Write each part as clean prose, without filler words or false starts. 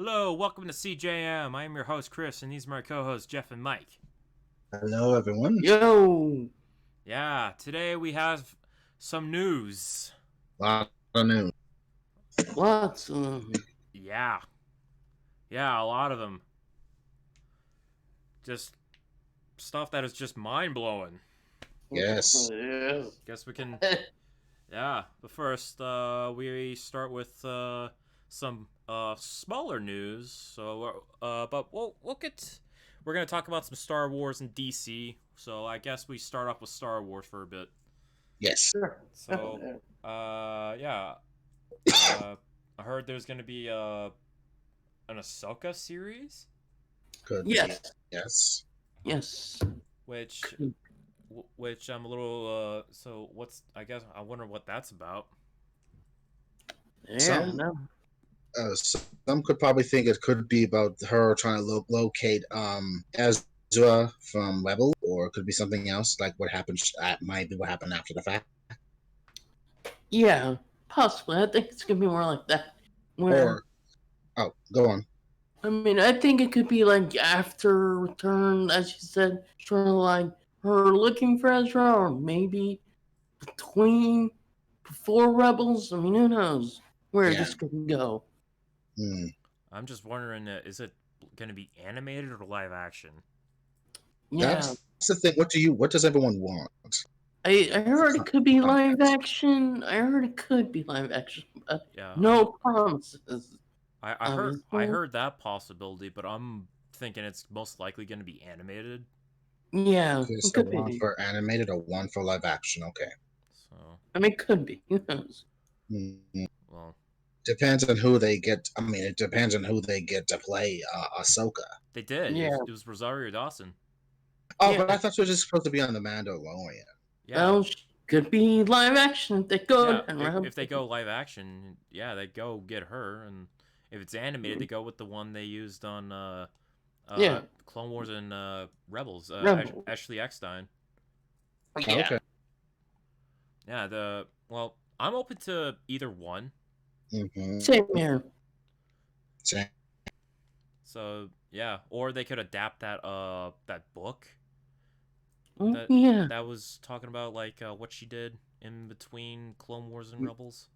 Hello, welcome to CJM. I am your host, Chris, and these are my co-hosts, Jeff and Mike. Hello, everyone. Yo! Yeah, today we have some news. Lot of news. Lots of them. Yeah, a lot of them. Just stuff that is just mind-blowing. Yes. Yeah. Guess we can... Yeah, but first, we start with some smaller news. So, but we'll get... We're going to talk about some Star Wars and DC. So I guess we start off with Star Wars for a bit. Yes. Sure. So, yeah. I heard there's going to be an Ahsoka series, Could Yes. be. Yes. Yes. which I'm a little so what's I wonder what that's about. Yeah. Some- No. Some could probably think it could be about her trying to locate Ezra from Rebel, or it could be something else, like what happened. Might be what happened after the fact. Yeah. Possibly. I think it's gonna be more like that. Where Go on. I mean, I think it could be like after Return, as you said, sort of like her looking for Ezra, or maybe before Rebels. I mean, who knows where this could go. I'm just wondering, is it going to be animated or live action? Yeah. That's the thing. What does everyone want? I heard it could be live action. I heard it could be live action. But Yeah. no promises. I heard that possibility, but I'm thinking it's most likely going to be animated. Yeah, Okay, it so could one be. for animated or one for live action. Okay. So, I mean, it could be. Who knows? well, Depends on who they get. I mean, it depends on who they get to play Ahsoka. they did. Yeah. It was Rosario Dawson. Oh, Yeah. but I thought she was just supposed to be on the Mandalorian. Yeah. Well, could be live action if they go. Yeah, if they go live action, yeah, they go get her, and if it's animated, they go with the one they used on Clone Wars and Rebels, Ashley Eckstein. Yeah. Okay. Yeah, I'm open to either one. Mm-hmm. Same here. Same. So yeah, or they could adapt that book Yeah. that was talking about like what she did in between Clone Wars and Rebels.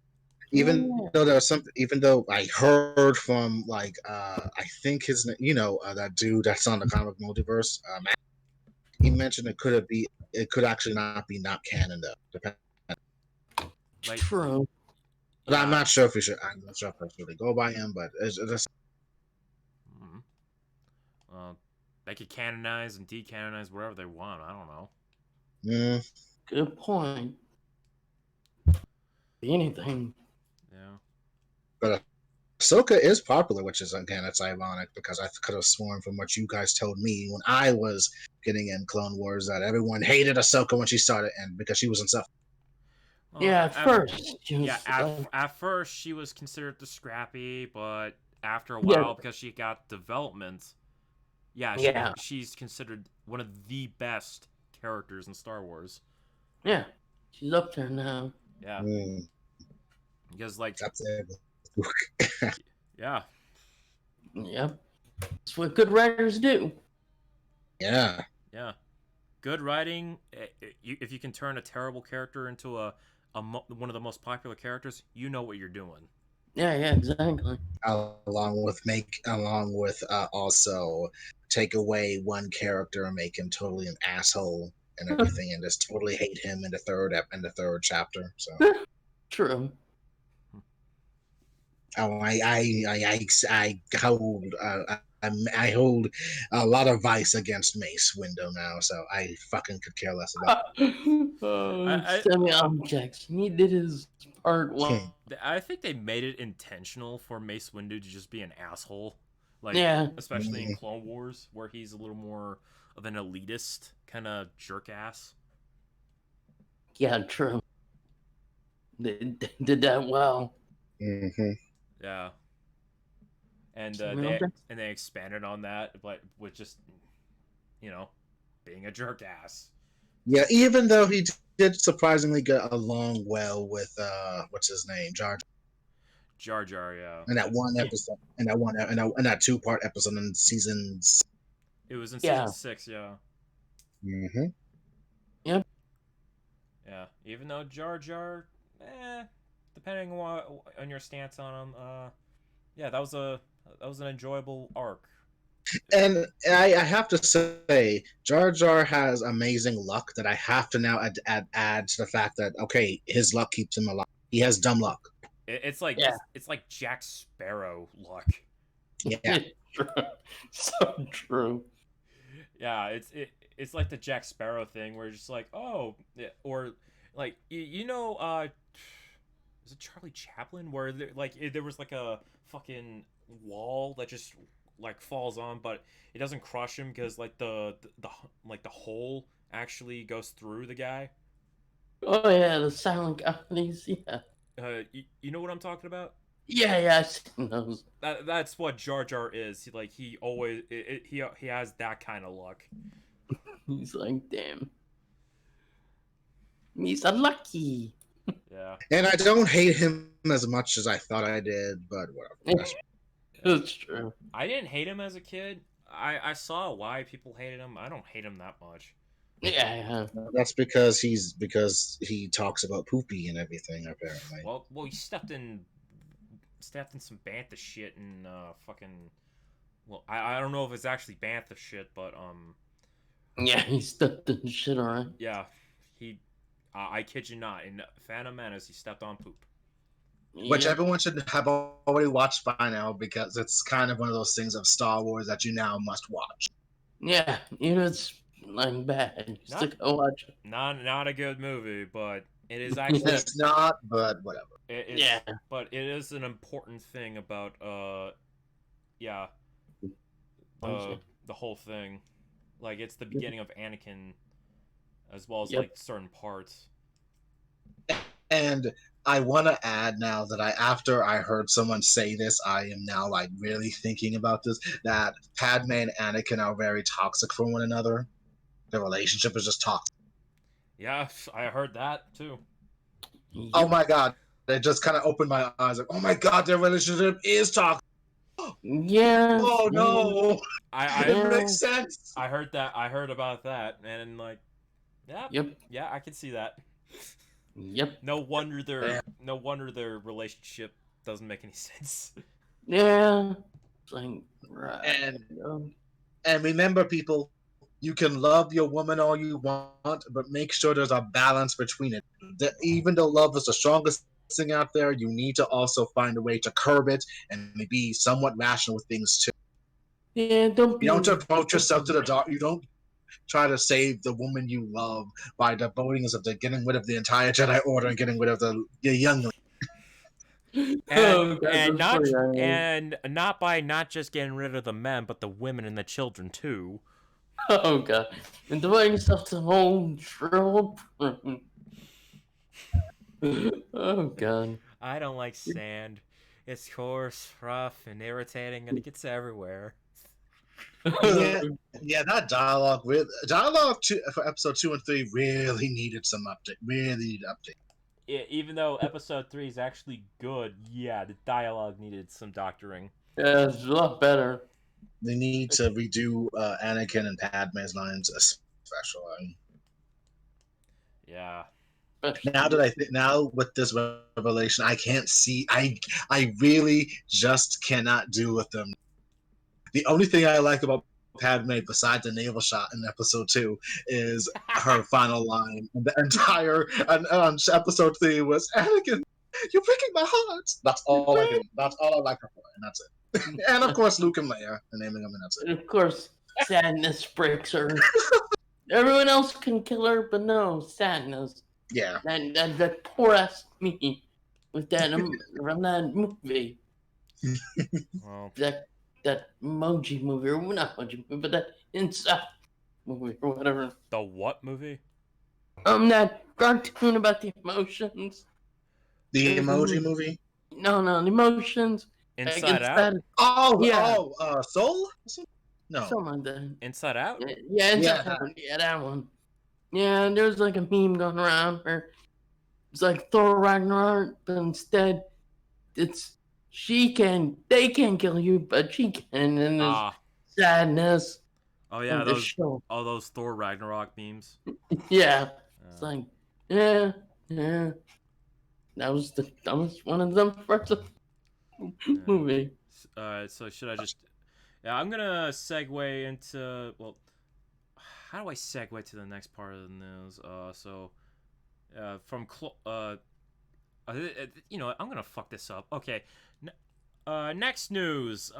Even though there was something, even though I heard from like I think his that dude that's on the comic multiverse, he mentioned it could actually not canon though. Like, True. But yeah. I'm not sure if I should really go by him, but it's they could canonize and decanonize whatever they want. I don't know. Good point. Anything. Yeah. But Ahsoka is popular, which is again, it's ironic because I could have sworn from what you guys told me when I was getting in Clone Wars that everyone hated Ahsoka when she started, and because she was in stuff. Well, Yeah, at first. At first she was considered the scrappy, but after a while, because she got development, she's considered one of the best characters in Star Wars. Yeah, she's up there now. Yeah. Because like that's it. Yeah. Yep. That's what good writers do. Yeah. Yeah. Good writing. If you can turn a terrible character into one of the most popular characters, you know what you're doing. Yeah, exactly. Along with also take away one character and make him totally an asshole and everything, and just totally hate him in the third chapter. So true. I hold a lot of vice against Mace Windu now, so I fucking could care less about Samuel L. Jackson. He did his part well. I think they made it intentional for Mace Windu to just be an asshole. Like, especially in Clone Wars, where he's a little more of an elitist kind of jerk ass. Yeah, true. They did that well. Mm-hmm. Yeah. And they expanded on that, but with just, being a jerk ass. Yeah, even though he did surprisingly get along well with what's his name, Jar Jar Jar, yeah. in that one episode, in that 2-part episode in seasons. It was in season 6, yeah. Mm-hmm. Yep. Yeah. Even though Jar Jar, depending on your stance on him, yeah, that was an enjoyable arc. And I have to say, Jar Jar has amazing luck that I have to now add to the fact that, okay, his luck keeps him alive. He has dumb luck. It's like it's like Jack Sparrow luck. Yeah. So true. Yeah, it's like the Jack Sparrow thing where it's just like, oh, or like is it Charlie Chaplin where there was like a fucking wall that just like falls on, but it doesn't crush him because like the hole actually goes through the guy. Oh yeah, the silent comedies. Yeah. You know what I'm talking about? Yeah, I've seen those. That's what Jar Jar is. He always he has that kind of luck. He's like, damn. He's unlucky. Yeah. And I don't hate him as much as I thought I did, but whatever. That's true. I didn't hate him as a kid. I saw why people hated him. I don't hate him that much. Yeah. That's because he talks about poopy and everything, apparently. Well, he stepped in some bantha shit and fucking. Well, I don't know if it's actually bantha shit, but Yeah, he stepped in shit, alright. Yeah, he. I kid you not. In Phantom Menace, he stepped on poop. Which everyone should have already watched by now because it's kind of one of those things of Star Wars that you now must watch. Yeah, it's like bad. Still go watch it. Not a good movie, but it is actually. It's not, but whatever. Yeah, but it is an important thing about the whole thing. Like it's the beginning of Anakin, as well as like certain parts. And I want to add now that after I heard someone say this, I am now like really thinking about this, that Padme and Anakin are very toxic for one another. Their relationship is just toxic. Yeah, I heard that too. Yep. Oh my god. It just kind of opened my eyes like, oh my god, their relationship is toxic. Yeah. Oh no. It makes sense. I heard that. I heard about that, and like, yeah. Yep. Yeah, I can see that. Yep. No wonder their relationship doesn't make any sense. Yeah. Like, right. And remember, people, you can love your woman all you want, but make sure there's a balance between it. That even though love is the strongest thing out there, you need to also find a way to curb it and be somewhat rational with things too. Yeah, you don't devote yourself to the dark. You don't try to save the woman you love by devoting yourself to getting rid of the entire Jedi Order and getting rid of the youngling. And not by not just getting rid of the men, but the women and the children too. Oh god, and devoting yourself to home children. Oh god. I don't like sand. It's coarse, rough, and irritating, and it gets everywhere. Yeah, that dialogue for episode 2 and 3 really needed some update. Really needed update. Yeah, even though episode 3 is actually good, yeah, the dialogue needed some doctoring. Yeah, it's a lot better. They need to redo Anakin and Padme's lines especially. Yeah. Now with this revelation, I can't see. I really just cannot do with them. The only thing I like about Padme, besides the naval shot in episode 2, is her final line. And the entire episode 3 was, Anakin, you're breaking my heart. That's all I like her for, and that's it. And of course, Luke and Leia, and naming them, and that's it. And of course, sadness breaks her. Everyone else can kill her, but no, sadness. Yeah. That poor ass me with that from that movie. Well. That emoji movie, or not emoji movie, but that Inside movie or whatever. The what movie? That cartoon about the emotions. The emoji movie? No, the emotions. Inside Out? Oh, yeah. Soul? No. Something like that. Inside Out? Yeah, Inside Out. Yeah, that one. Yeah, there's like a meme going around where it's like Thor Ragnarok, but instead it's they can't kill you, but she can, and there's Ah, sadness oh yeah, in the show. all those Thor Ragnarok memes. Yeah. It's Uh, like, yeah. That was one of them parts of yeah. movie. So should I just? Yeah, I'm gonna segue into well. How do I segue to the next part of the news? From you know what? I'm gonna fuck this up. Okay. Next news.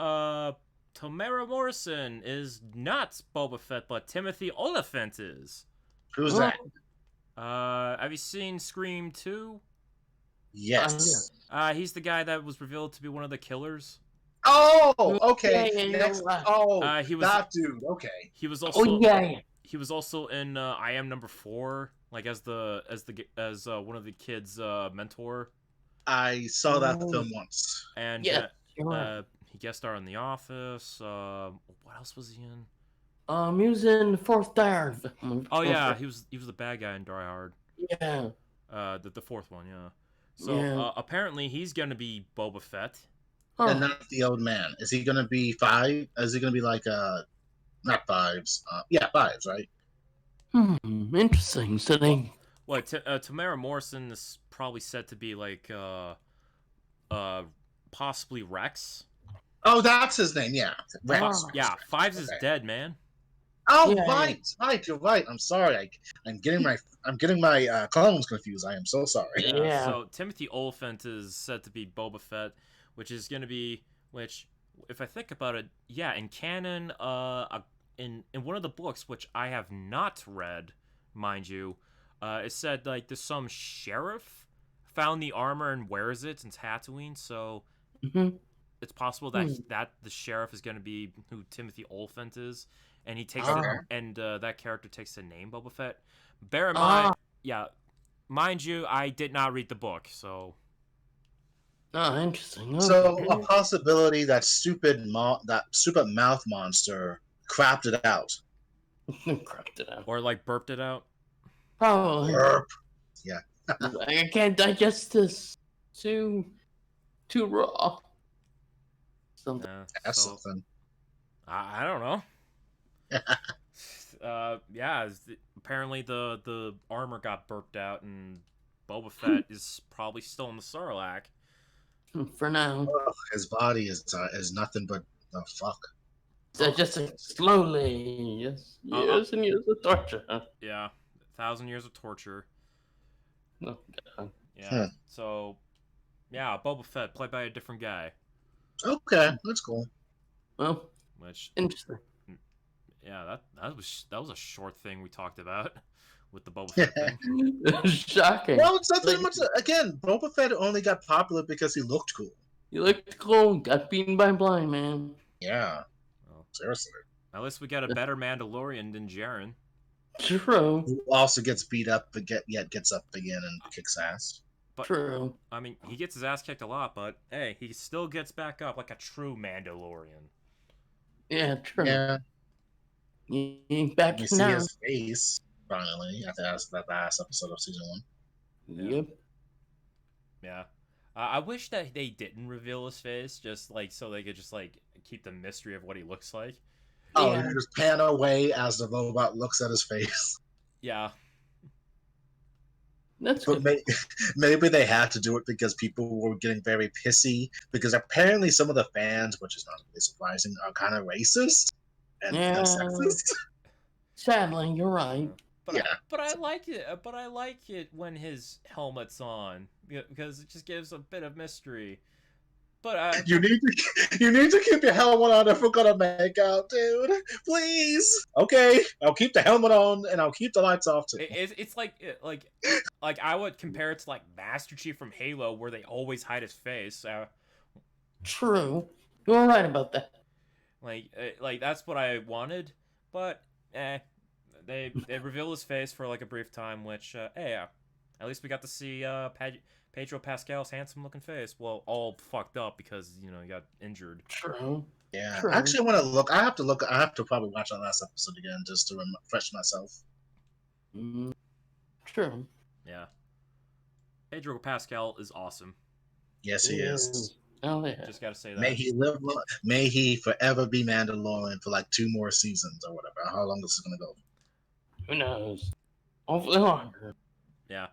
Tamara Morrison is not Boba Fett, but Timothy Oliphant is. Who's Oh, that? Have you seen Scream 2? Yes. He's the guy that was revealed to be one of the killers. Oh, okay. Yeah, Next. right. Oh, He was that dude. Okay. he was Oh also yeah. he was also in I Am Number 4, like as one of the kids' mentor, I saw that Oh. film once. and Yeah. You're right. he guest starred in The Office. What else was he in? He was in the fourth diary. Oh yeah, he was the bad guy in Die Hard. Yeah. The fourth one, yeah. So Yeah. apparently he's gonna be Boba Fett. And Huh. not the old man. Is he gonna be five? Is he gonna be like not fives? Yeah, fives, right? Interesting. So they. What Tamara Morrison is probably said to be like possibly Rex. Oh, that's his name. Yeah, Rex. Oh. Yeah, Fives is Okay. dead, man. Oh, Yeah, right. You're right. I'm sorry. I'm getting my clones confused. I am so sorry. Yeah. So Timothy Oliphant is said to be Boba Fett, which is gonna be if I think about it, yeah, in canon, in one of the books which I have not read, mind you, it said like there's some sheriff found the armor and wears it in Tatooine, so Mhm. it's possible that that the sheriff is gonna be who Timothy Oliphant is, and he takes Okay. that character takes the name Boba Fett. Bear in Ah. mind, yeah, mind you, I did not read the book, so Oh, interesting. So Okay. a possibility that stupid mouth monster crapped it out. Cracked it out. or like burped it out. Probably. Burp. I can't digest this. Too raw. Something. That's So something. I don't know. Yeah, apparently the armor got burped out, and Boba Fett is probably still in the Sarlacc. For now. Ugh, his body is nothing but the fuck. So just slowly. Yes. Years and years of torture. Yeah, 1,000 years of torture. Oh, God. Yeah. So, yeah, Boba Fett played by a different guy, Okay, that's cool. Well, which interesting. yeah, that was a short thing we talked about with the Boba Fett thing. Shocking. Well, it's nothing much. Again, Boba Fett only got popular because he looked cool. You looked cool. Got beaten by a blind man. Yeah, Well, seriously. at least we got a better Mandalorian than Jaren. True. Who also gets beat up, but yet gets up again and kicks ass. But True. I mean, he gets his ass kicked a lot, but hey, he still gets back up like a true Mandalorian. Yeah, true. Yeah, You back you see now. his face finally at that last episode of season 1. Yep. Yeah. I wish that they didn't reveal his face, just like so they could just like keep the mystery of what he looks like. Oh, Yeah. you just pan away as the robot looks at his face. Yeah. That's But good. maybe they had to do it because people were getting very pissy. Because apparently some of the fans, which is not really surprising, are kind of racist and Yeah. sexist. Sadly, you're right. But Yeah. I like it. But I like it when his helmet's on because it just gives a bit of mystery. But You need to keep your helmet on if we're gonna make out, dude. Please. Okay, I'll keep the helmet on and I'll keep the lights off too. it's like I would compare it to like Master Chief from Halo, where they always hide his face. True. You're right about that. Like that's what I wanted, but they reveal his face for like a brief time, which at least we got to see Pedro Pascal's handsome looking face. Well, all fucked up because he got injured. True. Yeah, True. actually, I want to look. I have to probably watch that last episode again just to refresh myself. True. Yeah, Pedro Pascal is awesome. Yes, he is. Oh yeah. Just gotta say that. May he live. May he forever be Mandalorian for like 2 more seasons or whatever. How long this is gonna go? Who knows? Hopefully longer. Yeah.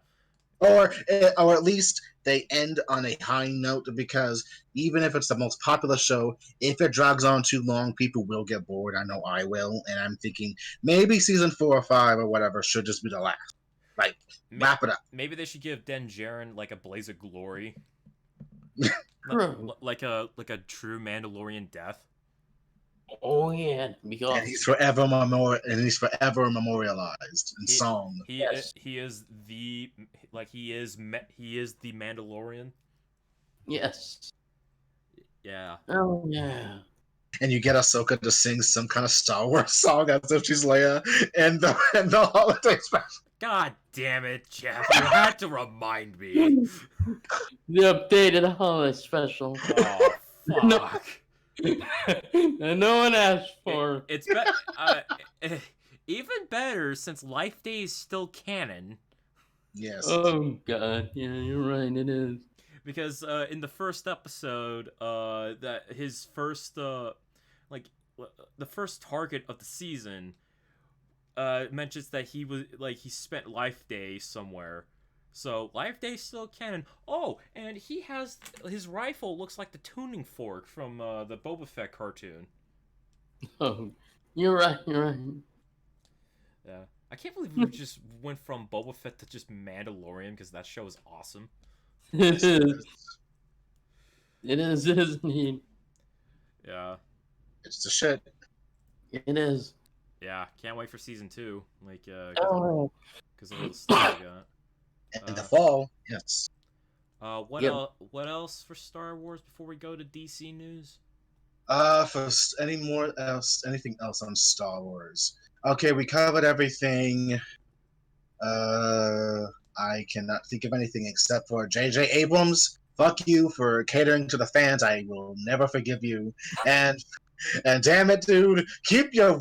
Or at least they end on a high note, because even if it's the most popular show, if it drags on too long, people will get bored. I know I will, and I'm thinking maybe season 4 or 5 or whatever should just be the last. Like, wrap it up. Maybe they should give Din Djarin like a blaze of glory. True. Like a true Mandalorian death. Oh yeah, because And he's forever memorialized in song. He is the he is the Mandalorian. yes. Yeah. Oh yeah. And you get Ahsoka to sing some kind of Star Wars song as if she's Leia and the holiday special. God damn it, Jeff! You had to remind me. The updated holiday special. Oh fuck! And no one asked for. It's even better since Life Day is still canon. Yes. Oh god, yeah, you're right. It is. Because in the first episode, that his first the first target of the season mentions that he was he spent Life Day somewhere. So Life Day still canon. Oh, and he has his rifle looks like the tuning fork from the Boba Fett cartoon. Oh, you're right. You're right. Yeah, I can't believe we just went from Boba Fett to just Mandalorian because that show is awesome. It is. It is. It is indeed. Yeah. It's the shit. It is. Yeah, can't wait for season 2. Like, Oh. because of all the stuff we got. In the fall, yes. What else for Star Wars before we go to DC news? For anything else on Star Wars? Okay, we covered everything. I cannot think of anything except for J.J. Abrams. Fuck you for catering to the fans. I will never forgive you. And damn it, dude, keep your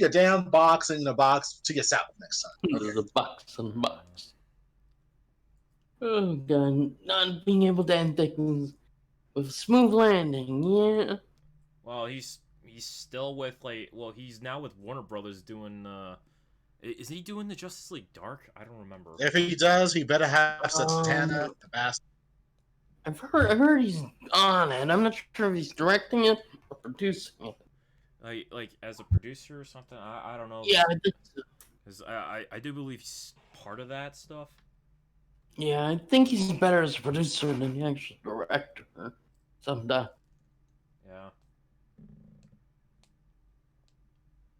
damn box in the box to yourself next time. Okay. The box and box. Oh god, not being able to end things with a smooth landing. Yeah. Well, he's still with he's now with Warner Brothers doing. Is he doing the Justice League Dark? I don't remember. If he does, he better have Satana, the bastard. I've heard he's on it. I'm not sure if he's directing it or producing it. Like as a producer or something. I don't know. Yeah, I think so. 'Cause I do believe he's part of that stuff. Yeah, I think he's better as a producer than the actual director. Sometimes. Yeah.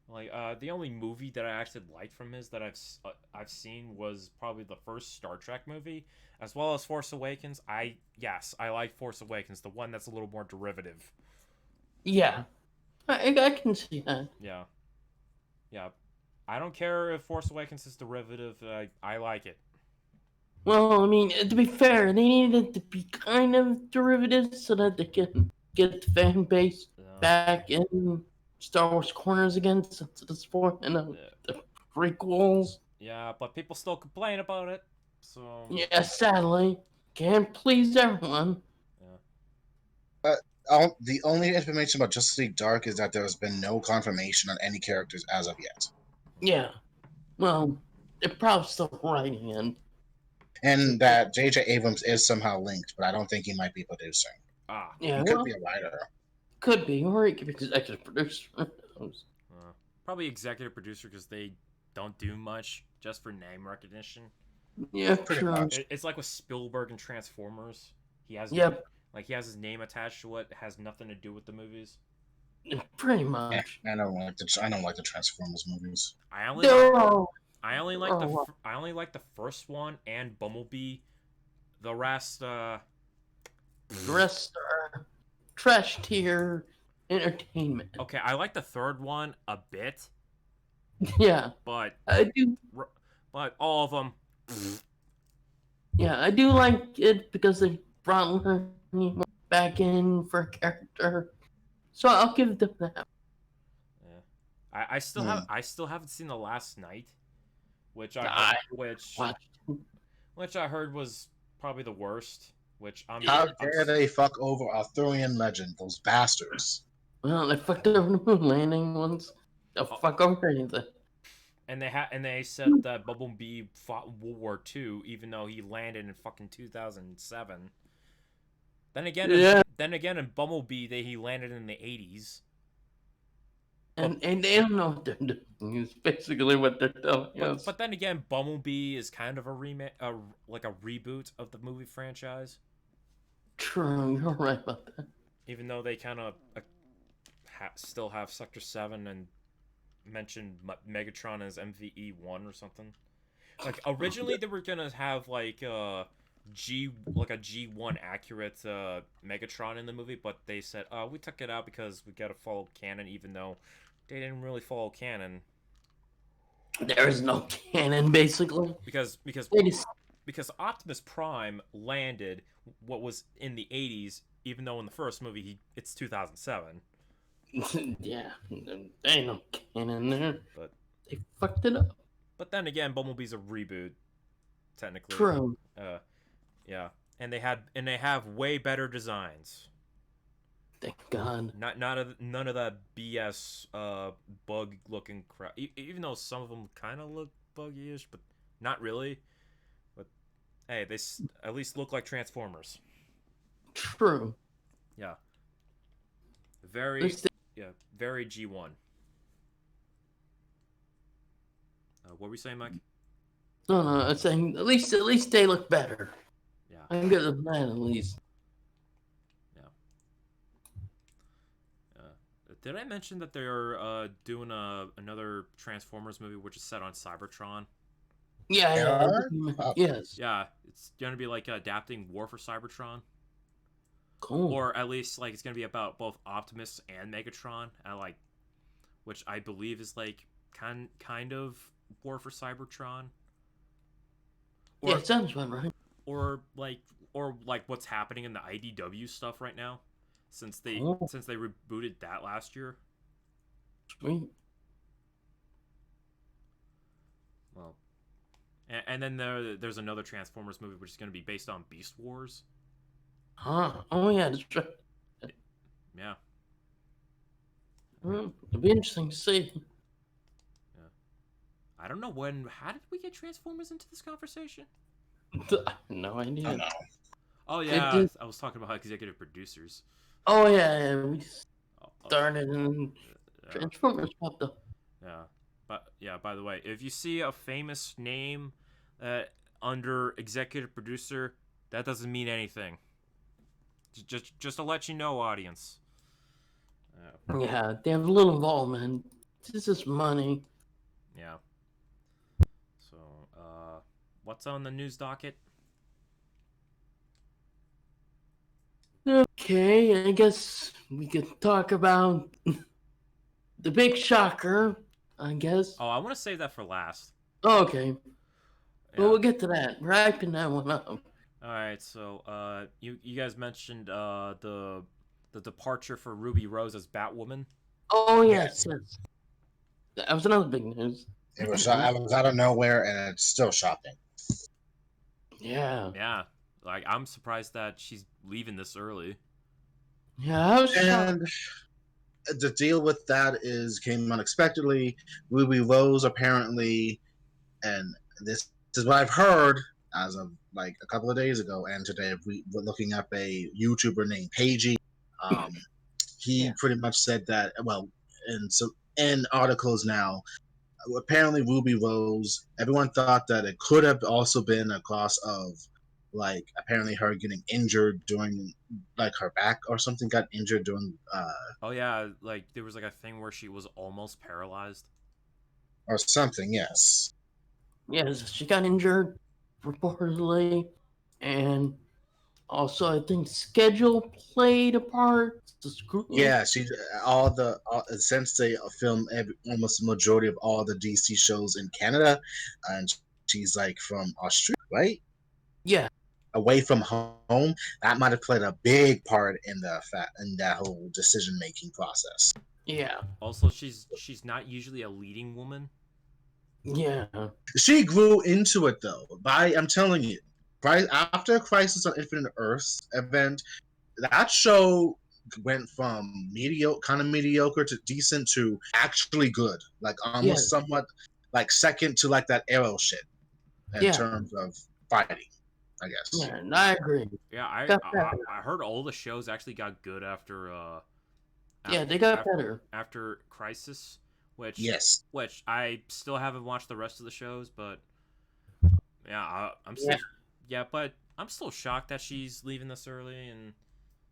Like the only movie that I actually liked from his that I've seen was probably the first Star Trek movie, as well as Force Awakens. I like Force Awakens, the one that's a little more derivative. Yeah, I can see that. Yeah. Yeah. I don't care if Force Awakens is derivative. I like it. Well, I mean, to be fair, they needed it to be kind of derivative so that they can get the fan base back in Star Wars corners again, since it's for the prequels. Yeah, but people still complain about it. So yeah, sadly, can't please everyone. Yeah. The only information about Justice League Dark is that there has been no confirmation on any characters as of yet. Yeah, well, they're probably still writing it. And that J.J. Abrams is somehow linked, but I don't think he might be producing. Yeah, he could be a writer. Could be, or he could be executive producer. Probably executive producer because they don't do much just for name recognition. Yeah, pretty much. It's like with Spielberg and Transformers. He has he has his name attached to it. It has nothing to do with the movies. Pretty much. I don't like the Transformers movies. I only like the first one and Bumblebee. The rest are trash tier entertainment. Okay, I like the third one a bit. Yeah, but I do. But all of them. Yeah, I do like it because they brought her back in for a character, so I'll give them that. Yeah, I still haven't seen The Last Night, which I heard was probably the worst. which I'm. How dare they fuck over Arthurian legend, those bastards. Well, they fucked over the moon landing once. They'll fuck over anything. And they said that Bumblebee fought World War II, even though he landed in fucking 2007. Then again, in Bumblebee, he landed in the 80s. And they don't know what they're doing. Is basically what they're telling us. But then again, Bumblebee is kind of a like a reboot of the movie franchise. True, you're right about that. Even though they kind of still have Sector 7 and mentioned Megatron as MVE-1 or something. Like originally they were gonna have like a G1 accurate Megatron in the movie, but they said we took it out because we gotta follow canon, even though they didn't really follow canon. There is no canon, basically. Because Optimus Prime landed what was in the 80s, even though in the first movie it's 2007. Yeah, there ain't no canon there. But they fucked it up. But then again, Bumblebee's a reboot, technically. True. Yeah, and they have way better designs. Thank God. None of that BS bug looking crap. Even though some of them kind of look buggy-ish, but not really. But hey, they at least look like Transformers. True. Yeah. Very G1. What were we saying, Mike? No, I'm saying at least they look better. Yeah. I'm good at that at least. Yeah. Did I mention that they're doing another Transformers movie which is set on Cybertron? Yeah. Yes. Yeah, it's gonna be like adapting War for Cybertron. Cool. Or at least like it's gonna be about both Optimus and Megatron, which I believe is like kind of War for Cybertron. Yeah, it sounds fun, right? Or like what's happening in the IDW stuff right now, since they rebooted that last year. Sweet. Well, and then there's another Transformers movie which is gonna be based on Beast Wars. Huh? Oh yeah, that's right. Yeah. It'll be interesting to see. Yeah. I don't know how did we get Transformers into this conversation? No idea. Oh yeah, I was talking about executive producers. Oh yeah, we started and Transformers popped up. Yeah, by the way, if you see a famous name under executive producer, that doesn't mean anything. Just to let you know, audience. Yeah, they have a little involvement. This is money. Yeah. So, what's on the news docket? Okay, I guess we could talk about the big shocker, I guess. Oh, I want to save that for last. Okay. Yeah. But we'll get to that. We're hyping that one up. Alright, so, you guys mentioned, the departure for Ruby Rose as Batwoman. Oh, yes. That was another big news. It was out of nowhere, and it's still shocking. Yeah. Yeah. Like, I'm surprised that she's leaving this early. Yeah, I was And the deal with that came unexpectedly. Ruby Rose apparently, and this is what I've heard as of like a couple of days ago, and today we were looking up a YouTuber named Pagey. He pretty much said that, well, in articles now, apparently Ruby Rose, everyone thought that it could have also been a cause of like apparently her getting injured during like her back or something got injured during Oh yeah, like there was like a thing where she was almost paralyzed or something. Yes. Yes, she got injured reportedly, and also I think schedule played a part. Yeah, she since they film almost the majority of all the DC shows in Canada, and she's like from Australia, right? Yeah. Away from home, that might have played a big part in that whole decision making process. Yeah. Also, she's not usually a leading woman. Yeah. She grew into it though. I'm telling you. after Crisis on Infinite Earths event, that show went from kind of mediocre to decent to actually good, like almost somewhat like second to like that Arrow shit in terms of fighting, I guess. Yeah, and I agree. Yeah, I heard all the shows actually got good after they got better after Crisis, which I still haven't watched the rest of the shows, but I'm still but I'm still shocked that she's leaving this early. And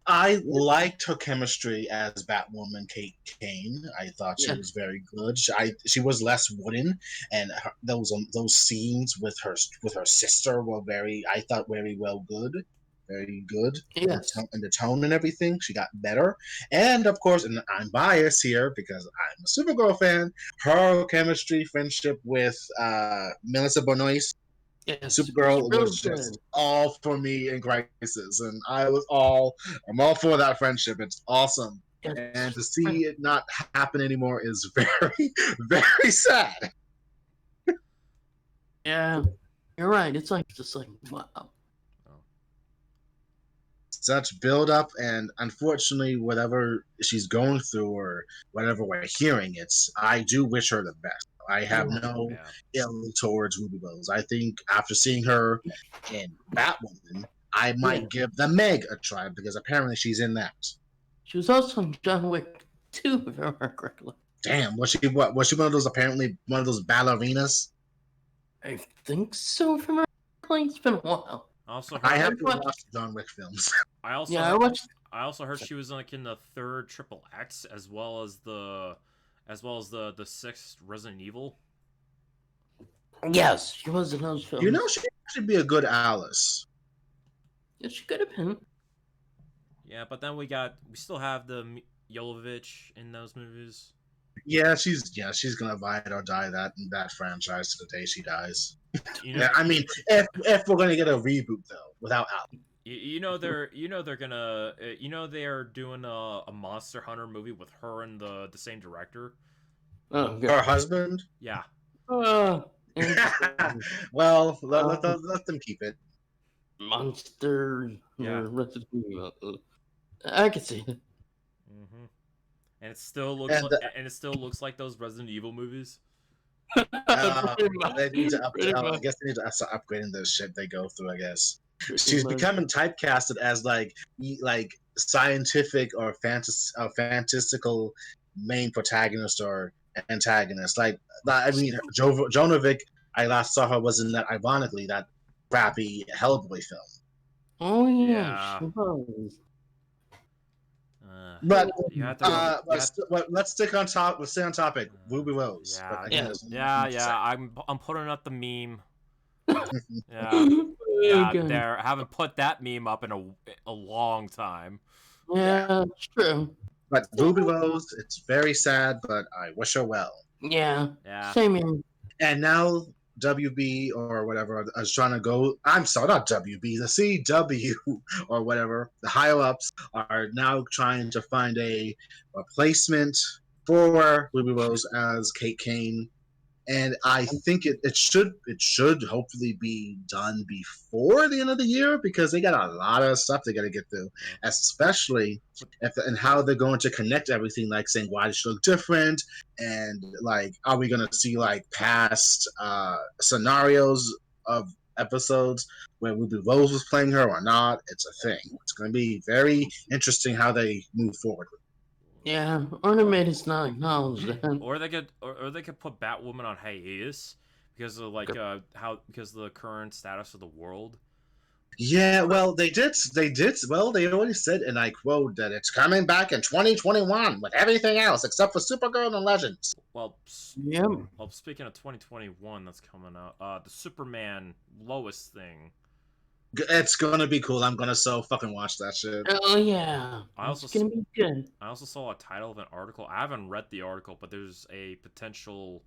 I liked her chemistry as Batwoman Kate Kane. I thought she was very good. She was less wooden, and those scenes with her sister were very well good, very good. Yes, and the tone and everything, she got better. And of course, and I'm biased here because I'm a Supergirl fan. Her chemistry, friendship with Melissa Benoist. Supergirl was just all for me in Crisis, and I'm all for that friendship. It's awesome, and to see it not happen anymore is very, very sad. Yeah, you're right. It's just like wow. Such build up, and unfortunately, whatever she's going through or whatever we're hearing, I do wish her the best. I have no ill towards Ruby Rose. I think after seeing her in Batwoman, I might give the Meg a try because apparently she's in that. She was also in John Wick 2, if I remember correctly. Damn, was she what? Was she one of those ballerinas? I think so. If I remember correctly, it's been a while. I have to watch John Wick films. I also heard she was like in the third Triple X as well as the sixth Resident Evil. Yes, she was in those films. You know, she should be a good Alice. Yeah, she could have been. Yeah, but then we still have the Jovovich in those movies. Yeah, she's gonna ride or die that franchise to the day she dies. I mean, if we're gonna get a reboot though, without Alice. They're doing a Monster Hunter movie with her and the same director. Oh, her husband? Yeah. Well, let them keep it. Monster. Yeah. I can see it. Mm-hmm. And it still looks like those Resident Evil movies. They need to I guess they need to start upgrading the shit they go through. I guess she's becoming typecasted as like scientific or fantastical main protagonist or antagonist. Like I mean, Jovovich. I last saw her was in that, ironically, that crappy Hellboy film. Oh yeah. She was. But let's stay on topic. Ruby Rose. I'm putting up the meme. There. I haven't put that meme up in a long time. Yeah, it's true. But Ruby Rose, it's very sad, but I wish her well. Yeah. Same here. And now WB or whatever is trying to go. I'm sorry, not WB, the CW or whatever. The higher ups are now trying to find a replacement for Ruby Rose as Kate Kane, and I think it should hopefully be done before the end of the year because they got a lot of stuff they got to get through, especially and how they're going to connect everything, like saying why does she look different, and like are we going to see like past scenarios of episodes where Ruby Rose was playing her or not. It's a thing. It's going to be very interesting how they move forward with it. Yeah, Ornament is not acknowledged. Or they could put Batwoman on hiatus because of because of the current status of the world. Yeah, well, they did. Well, they already said, and I quote, that it's coming back in 2021 with everything else except for Supergirl and Legends. Well, speaking of 2021, that's coming out. The Superman Lois thing. It's gonna be cool. I'm gonna so fucking watch that shit. Oh yeah, it's gonna be good. I also saw a title of an article. I haven't read the article, but there's a potential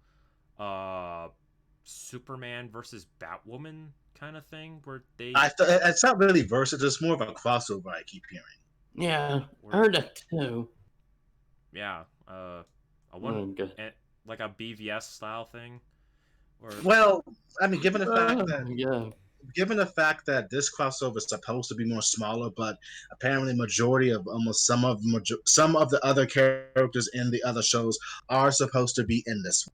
Superman versus Batwoman kind of thing where they. It's not really versus. It's more of a crossover. I keep hearing. Yeah, I heard that too. Yeah, I wonder, like a BVS style thing. Well, I mean, given the fact that given the fact that this crossover is supposed to be more smaller, but apparently majority of almost some of the other characters in the other shows are supposed to be in this.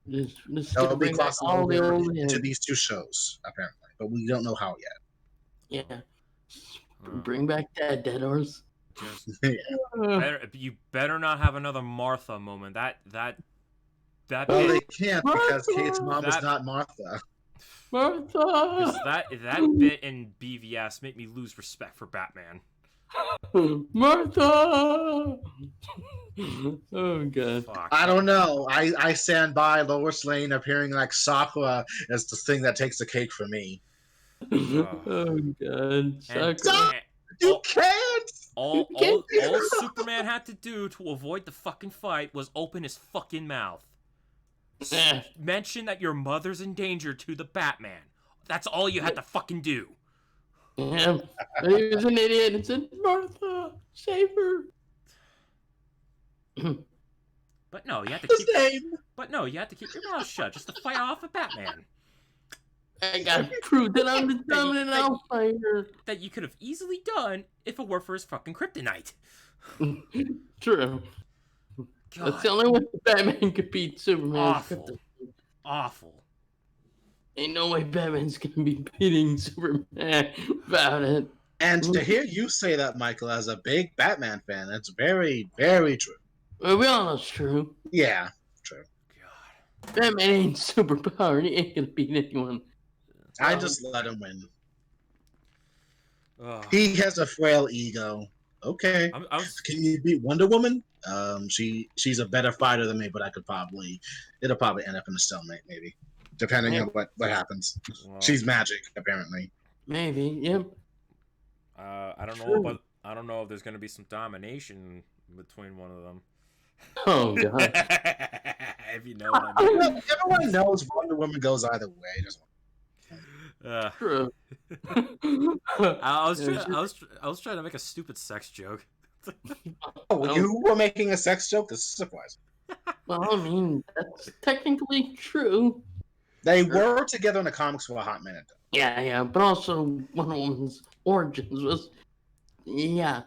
This is They'll gonna be bring back crossing all the over old into these two shows apparently, but we don't know how Yeah. Uh, Bring back that dead horse. just yet. you better not have another Martha moment. That Well, bit, they can't because Kate's mom is That- not Martha. Martha! 'cause that bit in BVS made me lose respect for Batman. Martha! Oh, God. Fuck. I don't know. I stand by Lois Lane appearing like Sakura as the thing that takes the cake for me. Oh, God. And, Sakura. and You can't. all can't do that. Superman had to do to avoid the fucking fight was open his fucking mouth. Mention that your mother's in danger to the Batman. That's all you had to fucking do. Yeah. He was an idiot and said, Martha, save her. But no, you had to His keep. name. But no, you had to keep your mouth shut just to fight off a Batman I gotta prove that I'm the dominant outsider. that you could have easily done if it were for his fucking kryptonite. True. God, That's the only way Batman could beat Superman. awful, awful. Ain't no way Batman's gonna be beating Superman about it. And to hear you say that, Michael, as a big Batman fan, that's very, very true. Well, we all know it's true. Yeah, true. God. Batman ain't superpowered. He ain't gonna beat anyone. I just let him win. Ugh. He has a frail ego. Okay. I was Can you beat Wonder Woman? She's a better fighter than me, but it'll probably end up in a stalemate, maybe. Depending on what happens. well, She's magic, apparently. Maybe, yep. I don't know, but I don't know if there's gonna be some domination between one of them. Oh, God. If you know what I mean. Everyone knows Wonder Woman goes either way. True. I was trying to make a stupid sex joke. Oh, you were making a sex joke? This is surprising. Well, I mean, that's technically true. They were together in the comics for a hot minute, though. Yeah, but also Wonder Woman's origins was, Yeah.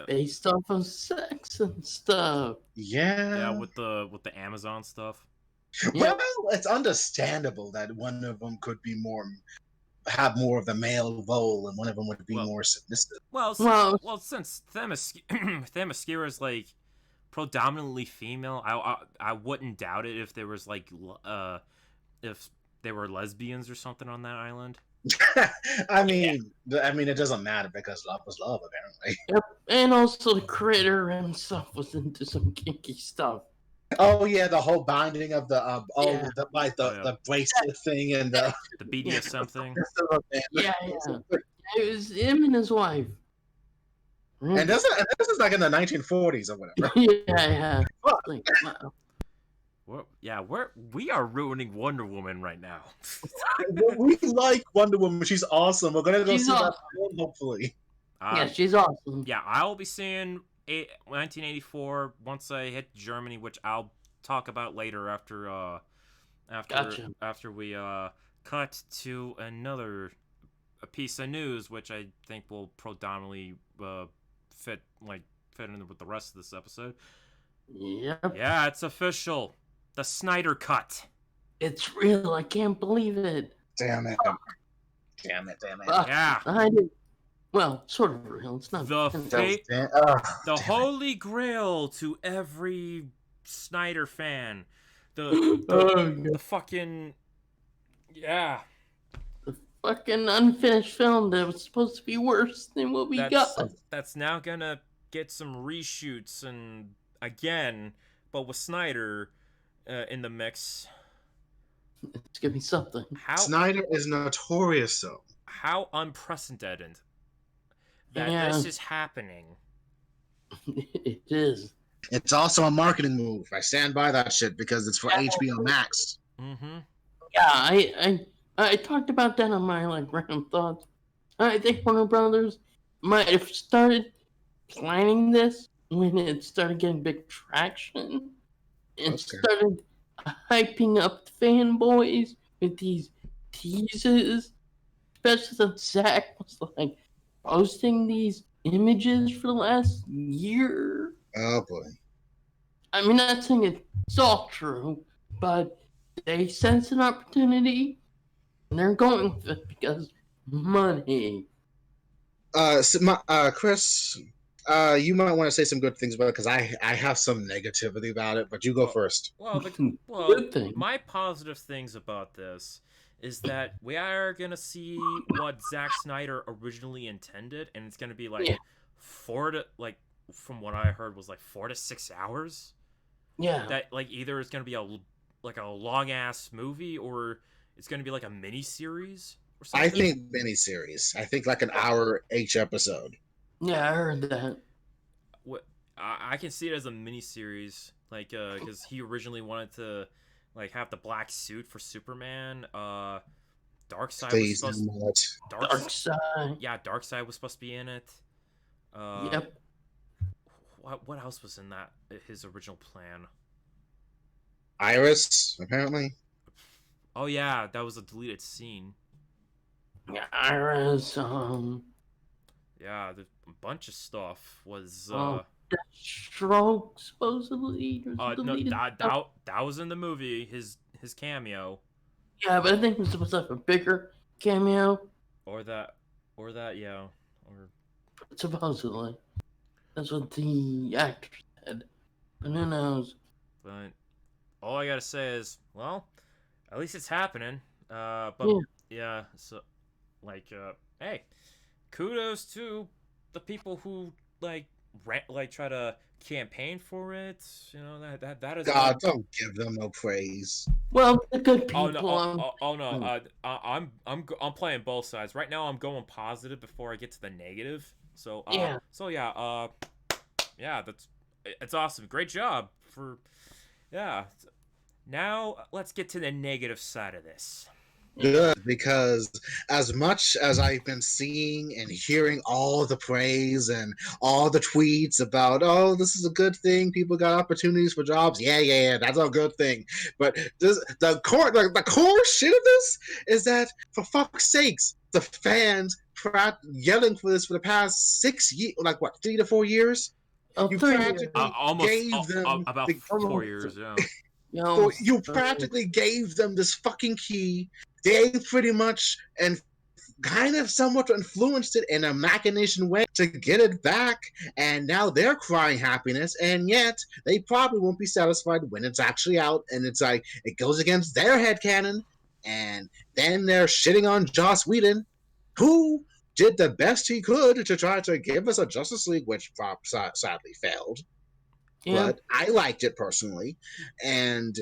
based off of sex and stuff. Yeah. Yeah, with the Amazon stuff. Well, it's understandable that one of them could be have more of the male role, and one of them would be more submissive. Well, Well- since Themyscira is like predominantly female, I wouldn't doubt it if there was like if they were lesbians or something on that island. I mean, it doesn't matter because love was love, apparently. And also the creator himself was into some kinky stuff. Oh yeah, the whole binding of the Yeah. the bracelet thing and the The BDSM thing. Yeah. It was him and his wife. And this is like in the 1940s or whatever. Yeah. Like, wow. We are ruining Wonder Woman right now. We like Wonder Woman. She's awesome. We're gonna go She's see that awesome. film, hopefully. Yeah, she's awesome. Yeah, I'll be seeing 1984 once I hit Germany, which I'll talk about later after Gotcha. after we cut to a piece of news, which I think will predominantly fit in with the rest of this episode. Yep. Yeah, it's official. The Snyder Cut. It's real. I can't believe it. Damn it. Yeah. I did. Well, sort of real. It's not. The holy grail to every Snyder fan. The fucking The fucking unfinished film that was supposed to be worse than what we got. That's now gonna get some reshoots and again, but with Snyder in the mix. It's gonna be something. Snyder is notorious, though. How unprecedented that Yeah. this is happening. It is. It's also a marketing move. I stand by that shit because it's for HBO Max. Mm-hmm. Yeah, I talked about that on my random thoughts. I think Warner Brothers might have started planning this when it started getting big traction and started hyping up the fanboys with these teases especially since Zach was like posting these images for the last year. Oh boy. I mean, not saying it's all true, but they sense an opportunity and they're going with it because money. Chris, you might want to say some good things about it because I have some negativity about it, but you go first. Well, Good thing. my positive things about this is that we are gonna see what Zack Snyder originally intended, and it's gonna be like Yeah. from what I heard was like 4 to 6 hours. Yeah. That like either it's gonna be a long ass movie or it's gonna be like a mini series or something. I think miniseries. I think like an hour each episode. Yeah, I heard that. What I can see it as a mini series, like because he originally wanted to like have the black suit for Superman. Darkseid was Please, supposed not. Darkseid. yeah, Darkseid was supposed to be in it. Yep. What else was in that his original plan? Iris, apparently. Oh yeah, that was a deleted scene. Yeah, Iris. Yeah, a bunch of stuff was. Stroke supposedly. There's No, deleted stuff. that was in the movie. His cameo, Yeah, but I think it was supposed to have a bigger cameo. or that, yeah, or Supposedly, that's what the actor said. But who knows? but all I gotta say is, well, at least it's happening. But yeah, so like, hey, kudos to the people who like try to campaign for it. You know that is. God, don't give them no praise. Well, the good Oh people. no! Oh no! I'm playing both sides right now. I'm going positive before I get to the negative. So Yeah. yeah, it's awesome. Great job for yeah. Now let's get to the negative side of this. Good, because as much as I've been seeing and hearing all the praise and all the tweets about, oh, this is a good thing, people got opportunities for jobs. Yeah, that's a good thing. But the core shit of this is that, for fuck's sakes, the fans yelling for this for the past 6 years, like what, 3 to 4 years? You 3 practically gave them about 4 years. Yeah. you practically gave them this fucking key. They pretty much and kind of somewhat influenced it in a machination way to get it back, and now they're crying happiness, and yet they probably won't be satisfied when it's actually out, and it's like it goes against their headcanon, and then they're shitting on Joss Whedon, who did the best he could to try to give us a Justice League, which sadly failed. Yeah. But I liked it personally, and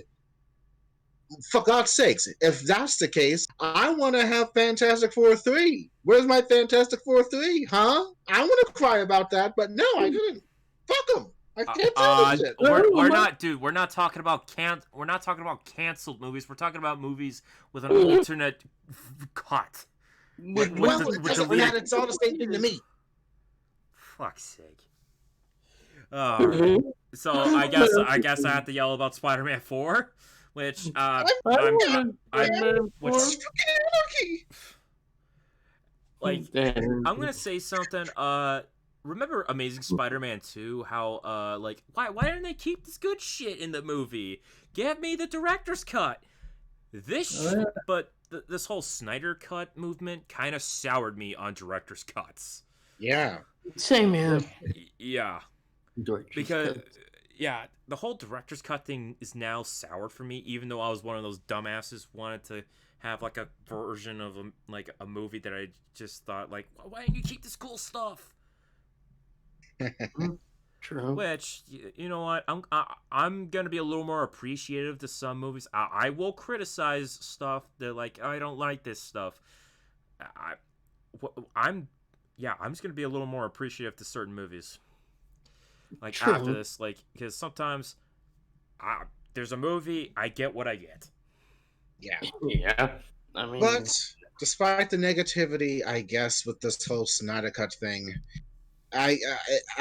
for God's sakes, if that's the case, I want to have Fantastic Four 3. Where's my Fantastic Four 3? Huh? I want to cry about that, but no, I didn't. Fuck them. I can't do this shit. We're not, dude. We're not talking about canceled movies. We're talking about movies with an alternate cut. It's all the same thing to me. Fuck's sake. So I guess I have to yell about Spider-Man 4, which What's fucking anarchy? Like, I'm gonna say something. Remember Amazing Spider-Man 2? How like why didn't they keep this good shit in the movie? Give me the director's cut. But this whole Snyder Cut movement kind of soured me on director's cuts. Yeah. Same here. Yeah. Because yeah, the whole director's cut thing is now sour for me, even though I was one of those dumbasses who wanted to have like a version of a movie that I just thought like, why didn't you keep this cool stuff? True. Which, you know what, I'm gonna be a little more appreciative to some movies. I will criticize stuff that like I don't like this stuff. I'm just gonna be a little more appreciative to certain movies. Like True. After this, like, because sometimes there's a movie, I get what I get. Yeah. I mean, But despite the negativity, I guess, with this whole Snyder Cut thing, I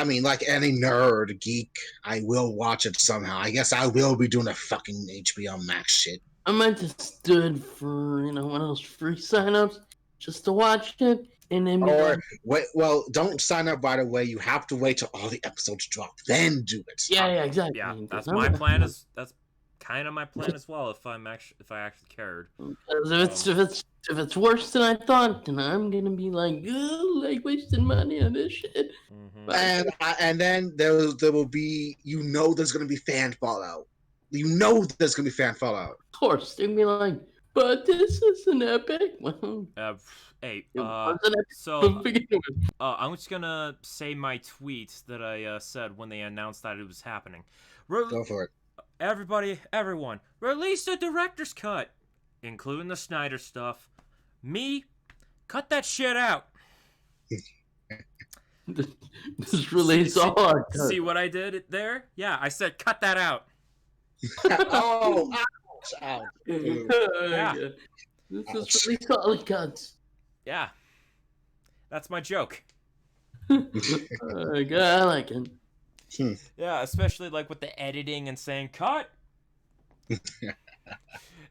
mean, like any nerd geek, I will watch it somehow. I guess I will be doing a fucking HBO Max shit. I might just do it for one of those free signups. just to watch it, and then be Or like, wait, well, don't sign up right away. You have to wait till all the episodes drop, then do it. yeah, exactly. Yeah, 'Cause that's I'm my not- plan. That's kind of my plan as well. If I actually cared. 'cause if it's worse than I thought, then I'm gonna be like, like wasting money on this shit. Mm-hmm. And then there will be, there's gonna be fan fallout. There's gonna be fan fallout. Of course, they'd be like, but this isn't epic. Well, Hey, it wasn't epic so to begin with. I'm just gonna say my tweet that I said when they announced that it was happening. Go for it. Everyone, release the director's cut, including the Snyder stuff. Me, cut that shit out. Just release all our cuts. See what I did there? Yeah, I said cut that out. Oh, ouch. Yeah. Just release all the cuts. Yeah, that's my joke. God, I like it. Yeah, especially like with the editing and saying cut.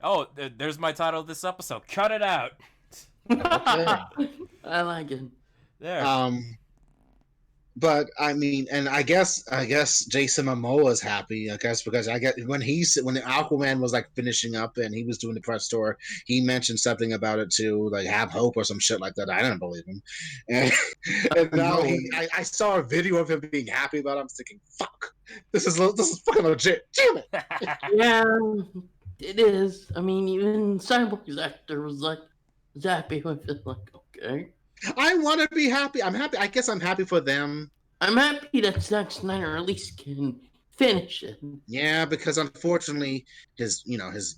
Oh, there's my title of this episode. Cut it out. Okay. I like it. There. But I mean, and I guess Jason Momoa is happy. I guess because when the Aquaman was like finishing up and he was doing the press tour, he mentioned something about it too, like have hope or some shit like that. I didn't believe him, and now I saw a video of him being happy about it. I'm thinking, fuck, this is fucking legit. Damn it. Yeah, it is. I mean, even Cyborg's actor was happy with it. Like, okay. I want to be happy. I'm happy. I guess I'm happy for them. I'm happy that Zack Snyder at least can finish it. Yeah, because unfortunately, his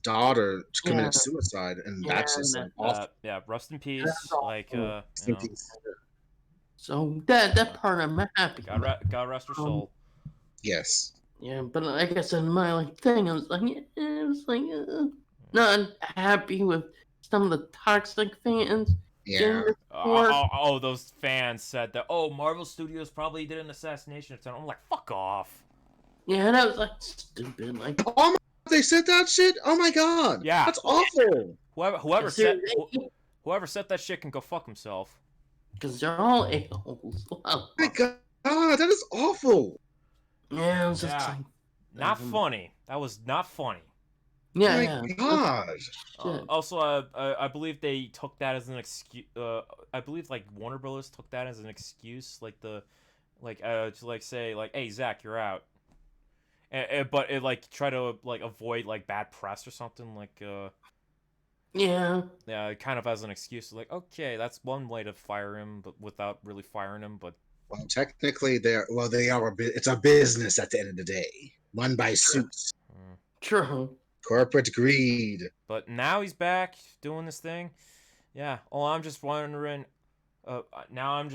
daughter committed suicide, and that's just awful. Yeah, rest in peace. Like, So that part I'm happy. God rest her soul. Yes. Yeah, but like I said, my thing, I was like, not happy with some of the toxic fans. Yeah. Those fans said that. Oh, Marvel Studios probably did an assassination attempt. I'm like, fuck off. Yeah, that was stupid. Like, oh, they said that shit. Oh my god. Yeah, that's awful. Whoever said that shit can go fuck himself. Because they're all a-holes. Wow. Oh my god, that is awful. Yeah, it was just like... Not funny. That was not funny. Yeah, oh my god. Also, I believe they took that as an excuse. I believe like Warner Brothers took that as an excuse, to say like, "Hey Zach, you're out," but it like try to like avoid like bad press or something yeah, kind of as an excuse. Like, okay, that's one way to fire him, but without really firing him. But well, technically, they are. It's a business at the end of the day, run by suits. true. Corporate greed. But now he's back doing this thing. Yeah. Oh, I'm just wondering. Now I'm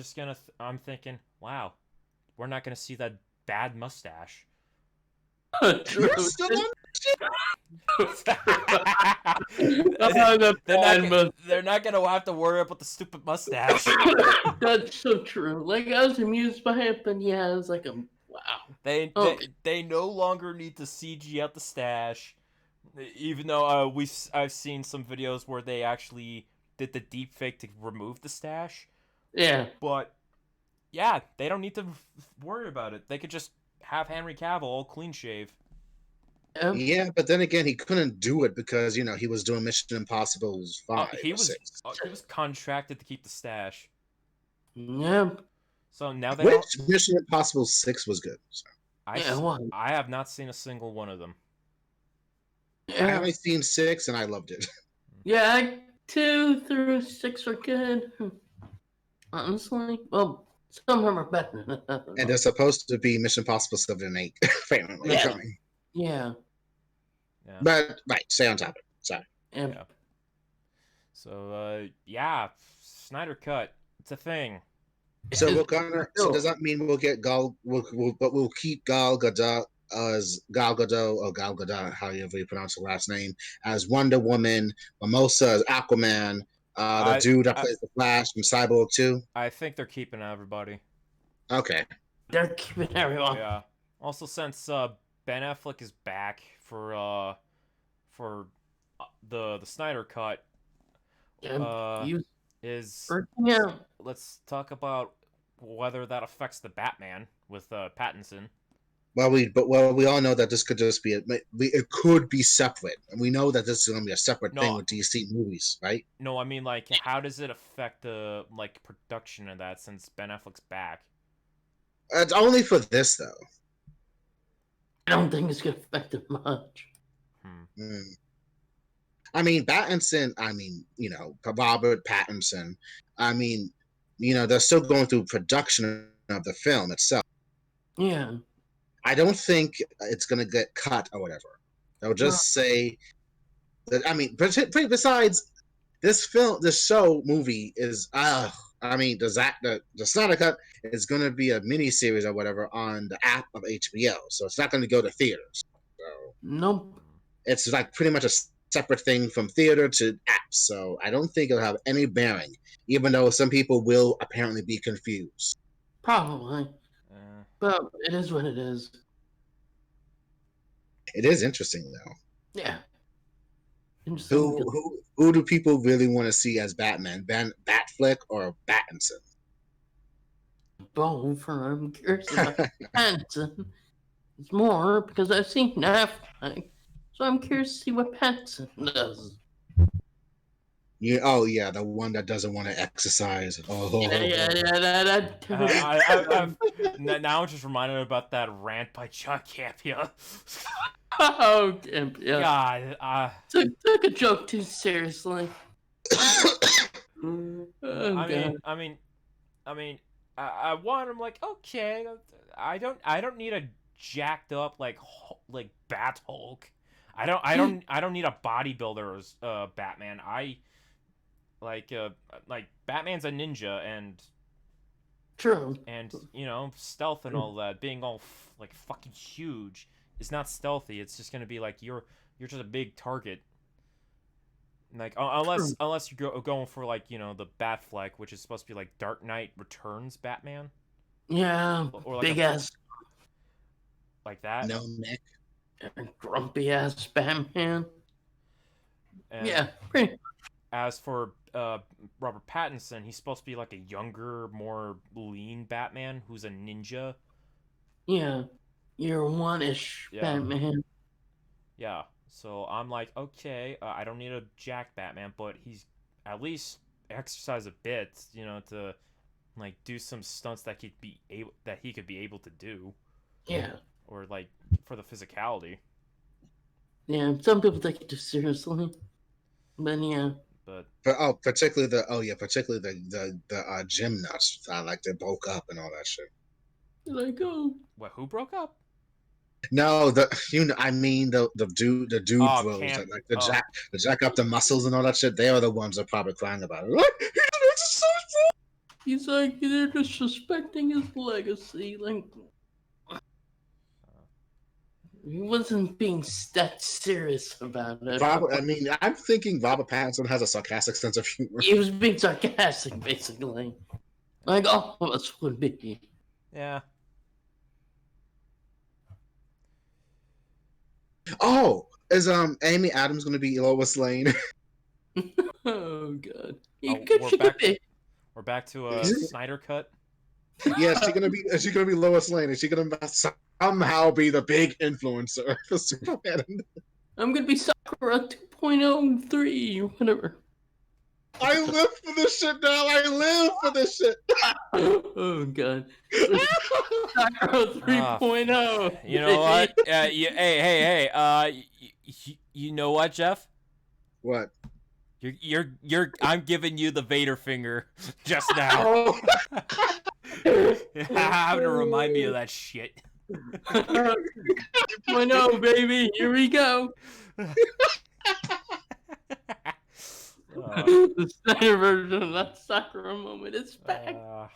thinking, wow, we're not gonna see that bad mustache. True. You're still on They're not gonna have to worry about the stupid mustache. That's so true. Like, I was amused by it, but yeah, it was like wow. They no longer need to CG out the stash. Even though I've seen some videos where they actually did the deep fake to remove the stash. Yeah. But yeah, they don't need to worry about it. They could just have Henry Cavill all clean shave. Yeah, but then again, he couldn't do it because he was doing Mission Impossible 5. He was contracted to keep the stash. Yep. So now they Which Mission Impossible 6 was good. So. I have not seen a single one of them. Yeah. I only seen 6 and I loved it. Yeah, 2 through 6 are good. Honestly, well, some of them are better. And they're supposed to be Mission Impossible 7 and 8. Apparently, coming. Yeah. But right, stay on topic. Sorry. Yeah. So Snyder Cut. It's a thing. So we're gonna. So does that mean we'll get we'll keep Gal Gadot as Gal Gadot, however you pronounce her last name, as Wonder Woman, Mimosa as Aquaman, the dude that plays the Flash from Cyborg 2? I think they're keeping everybody. Okay. They're keeping everyone. Yeah. Also, since Ben Affleck is back for the Snyder Cut, he is Yeah. let's talk about whether that affects the Batman with Pattinson. Well, we all know that this could just be it could be separate, and we know that this is going to be a separate thing No, with DC movies, right? no, I mean like how does it affect the like production of that since Ben Affleck's back? It's only for this though. I don't think it's gonna affect it much. Mm. I mean, Pattinson. I mean, Robert Pattinson. I mean, they're still going through production of the film itself. Yeah. I don't think it's going to get cut or whatever. They'll just say that. I mean, besides this movie is. I mean, the Snyder Cut is going to be a mini series or whatever on the app of HBO, so it's not going to go to theaters. So Nope. it's like pretty much a separate thing from theater to apps. So I don't think it'll have any bearing, even though some people will apparently be confused. Probably. But it is what it is. It is interesting though. Yeah. Who do people really want to see as Batman? Batfleck or Pattinson? Both, or I'm curious about Pattinson. It's more because I've seen Affleck, so I'm curious to see what Pattinson does. Yeah, the one that doesn't want to exercise. Now I'm just reminded about that rant by Chuck Campia. Oh, Campia. God, took a joke too seriously. I mean, I want him like okay. I don't need a jacked up like Bat Hulk. I don't need a bodybuilder as Batman. Like Batman's a ninja and true, and stealth and all that. Being all like fucking huge is not stealthy. It's just gonna be like you're just a big target. Like unless you're going for like the Batfleck, which is supposed to be like Dark Knight Returns Batman. Yeah, or like big ass like that. No neck, grumpy ass Batman. And yeah, pretty. As for Robert Pattinson, he's supposed to be like a younger, more lean Batman who's a ninja. Yeah, year one-ish Batman. Yeah, so I'm like, okay, I don't need a jack Batman, but he's at least exercise a bit, to like do some stunts that he could be able to do. Yeah. Or like for the physicality. Yeah, some people take it too seriously, but yeah. Particularly the gym nuts. Like they broke up and all that shit. Like, oh, what? Who broke up? No, the dude bros that like the jack up the muscles and all that shit. They are the ones that are probably crying about it. He's like they're disrespecting his legacy. Like he wasn't being that serious about it. I'm thinking Robert Pattinson has a sarcastic sense of humor. He was being sarcastic, basically. Like all of us would be. Yeah. Oh, is Amy Adams going to be Lois Lane? Oh god. We're back to a Snyder Cut. Yeah, is she gonna be Lois Lane? Is she gonna somehow be the big influencer for Superman? I'm gonna be Sakura 2.03 or whatever. I live for this shit now. I live for this shit. Oh god. Sakura 3.0. You know what? Hey. You know what, Jeff? What? You're. I'm giving you the Vader finger just now. Having to remind me of that shit. 3.0, baby. Here we go. The Snyder version of that Sakura moment is back. I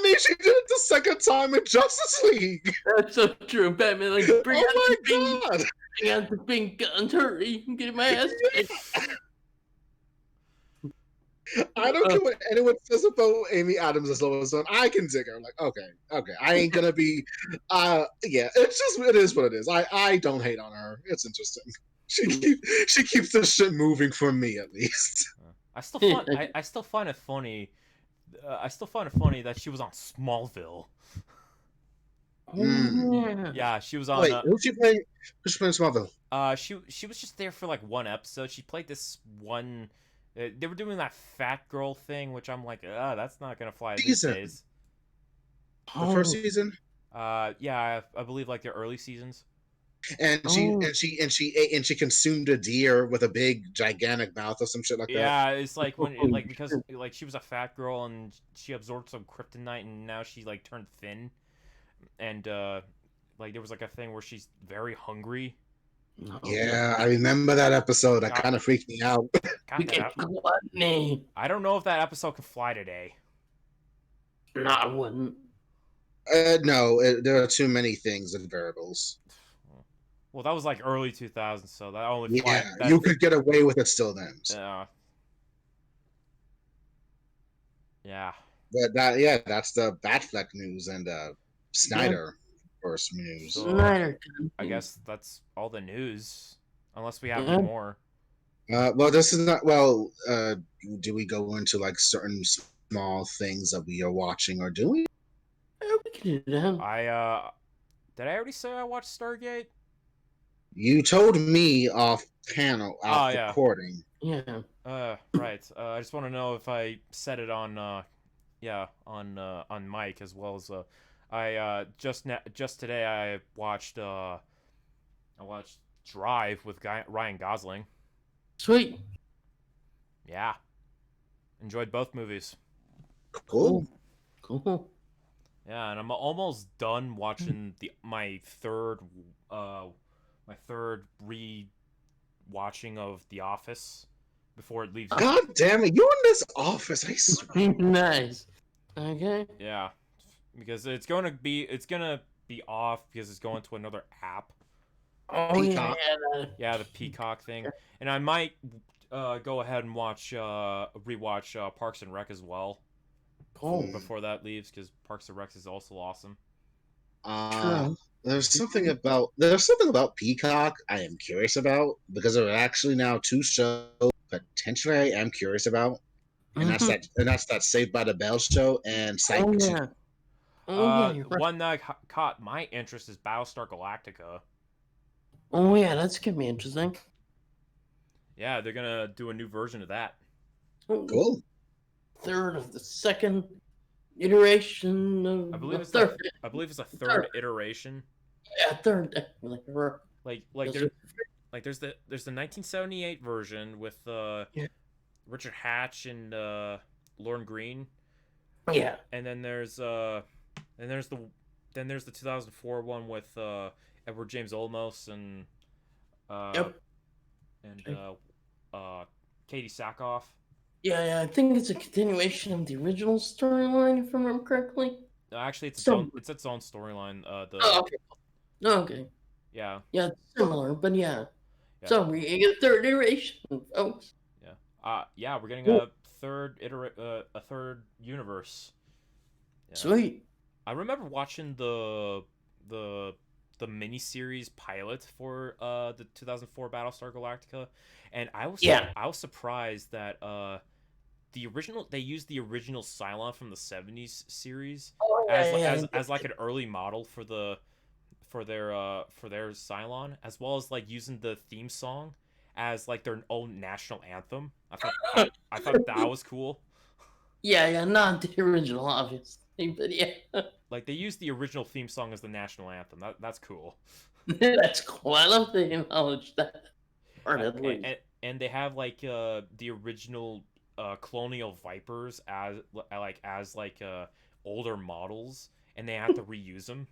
mean, she did it the second time in Justice League. That's so true. Batman, like, bring out the pink guns. Hurry. I'm getting my ass kicked. I don't care what anyone says about Amy Adams as Lois Lane. I can dig her. I'm like, okay. I ain't gonna be. It is what it is. I don't hate on her. It's interesting. She keeps the shit moving for me at least. I still find it funny. I still find it funny that she was on Smallville. Yeah, she was on. Wait, who she playing? Who's playing Smallville? She was just there for like one episode. She played this one. They were doing that fat girl thing, which I'm like, that's not gonna fly these Season. days. The first season. Yeah, I believe like the early seasons. And she consumed a deer with a big gigantic mouth or some shit like that. Yeah, it's like because like she was a fat girl and she absorbed some kryptonite and now she like turned thin, and like there was like a thing where she's very hungry. Yeah, I remember that episode. That kind of freaked me out. I don't know if that episode could fly today. No, I wouldn't. No, there are too many things and variables. Well, that was like early 2000s, so that only you could get away with it still then. So. Yeah. But that's the Batfleck news and Snyder first news. So, Snyder. I guess that's all the news, unless we have more. Well, this is not. Well, do we go into like certain small things that we are watching or doing? We can do that. Did I already say I watched Stargate? You told me off recording. Yeah. Right. I just want to know if I said it on on mic as well as I just today I watched Drive with Ryan Gosling. Sweet. Yeah. Enjoyed both movies. Cool. Yeah, and I'm almost done watching my third re-watching of The Office before it leaves. God damn it! You're in this Office. I swear. Nice. Okay. Yeah, because it's gonna be off because it's going to another app. Oh Peacock. Yeah, the Peacock thing, and I might go ahead and rewatch Parks and Rec as well. Cool. Before that leaves, because Parks and Rec is also awesome. There's something about Peacock I am curious about because there are actually now two shows potentially I am curious about, and that's that Saved by the Bell show and Psych. One that caught my interest is Battlestar Galactica. Oh yeah, that's gonna be interesting. Yeah, they're gonna do a new version of that. Cool. Third of the second iteration of I believe it's a third iteration. Yeah, third. Like there's the 1978 version with Richard Hatch and Lorne Greene. Yeah. And then there's the 2004 one with Edward James Olmos and Katie Sackhoff. Yeah, I think it's a continuation of the original storyline, if I remember correctly. No, actually, it's its own storyline. Okay. Yeah. Yeah, it's similar, but yeah. So we get a third iteration, folks. Yeah. We're getting a third universe. Yeah. Sweet. I remember watching the miniseries pilot for the 2004 Battlestar Galactica, and I was surprised that they used the original Cylon from the 70s series as like an early model for their Cylon, as well as like using the theme song as like their own national anthem. I thought that was cool. Yeah, not the original, obviously, but yeah. Like they used the original theme song as the national anthem. That's cool. That's cool. I love they acknowledge that. And they have like the original Colonial Vipers as older models, and they have to reuse them.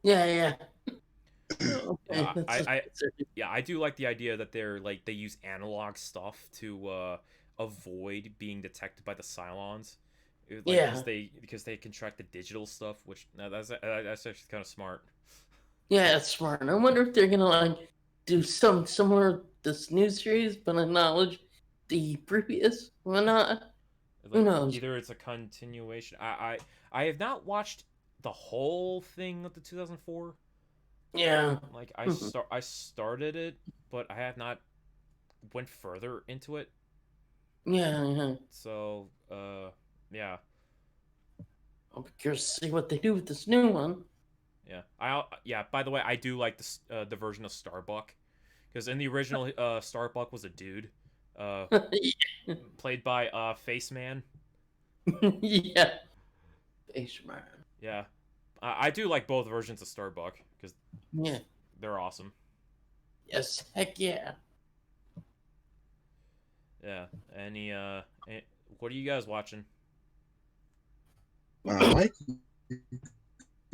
Yeah. I do like the idea that they use analog stuff to avoid being detected by the Cylons. Because they contract the digital stuff, which that's actually kind of smart. Yeah, it's smart. I wonder if they're gonna like do some similar this new series, but acknowledge the previous or not. Who knows? Either it's a continuation. I have not watched the whole thing of the 2004. Yeah. Like I started it, but I have not went further into it. Yeah. So, yeah. I'll be curious to see what they do with this new one. Yeah. By the way, I do like the version of Starbuck, because in the original, Starbuck was a dude, uh, played by Face Man. Yeah. H-Man. Yeah, I do like both versions of Starbuck because Yeah. they're awesome. Yes. Heck yeah. Yeah. What are you guys watching? Mike.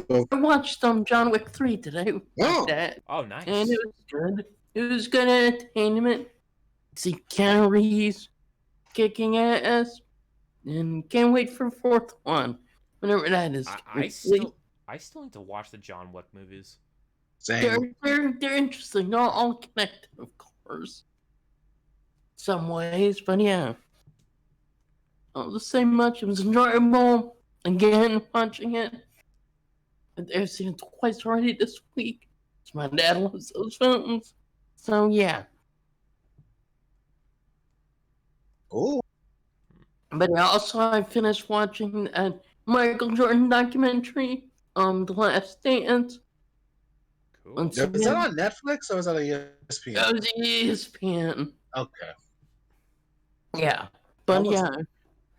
I watched John Wick 3 today with my Oh. dad, Oh, and nice. it was good. It was good entertainment. See Keanu Reeves kicking ass, and can't wait for the fourth one whenever that is. I still need to watch the John Wick movies. Same. They're interesting. All connected, of course, some ways, but yeah. Not the same much. It was enjoyable. Again, watching it. I've seen it twice already this week. So my dad loves those films. So yeah. Oh. But also I finished watching a Michael Jordan documentary, The Last Dance. Cool. Is that on Netflix or is that a ESPN? That was ESPN. Okay. Yeah. But yeah.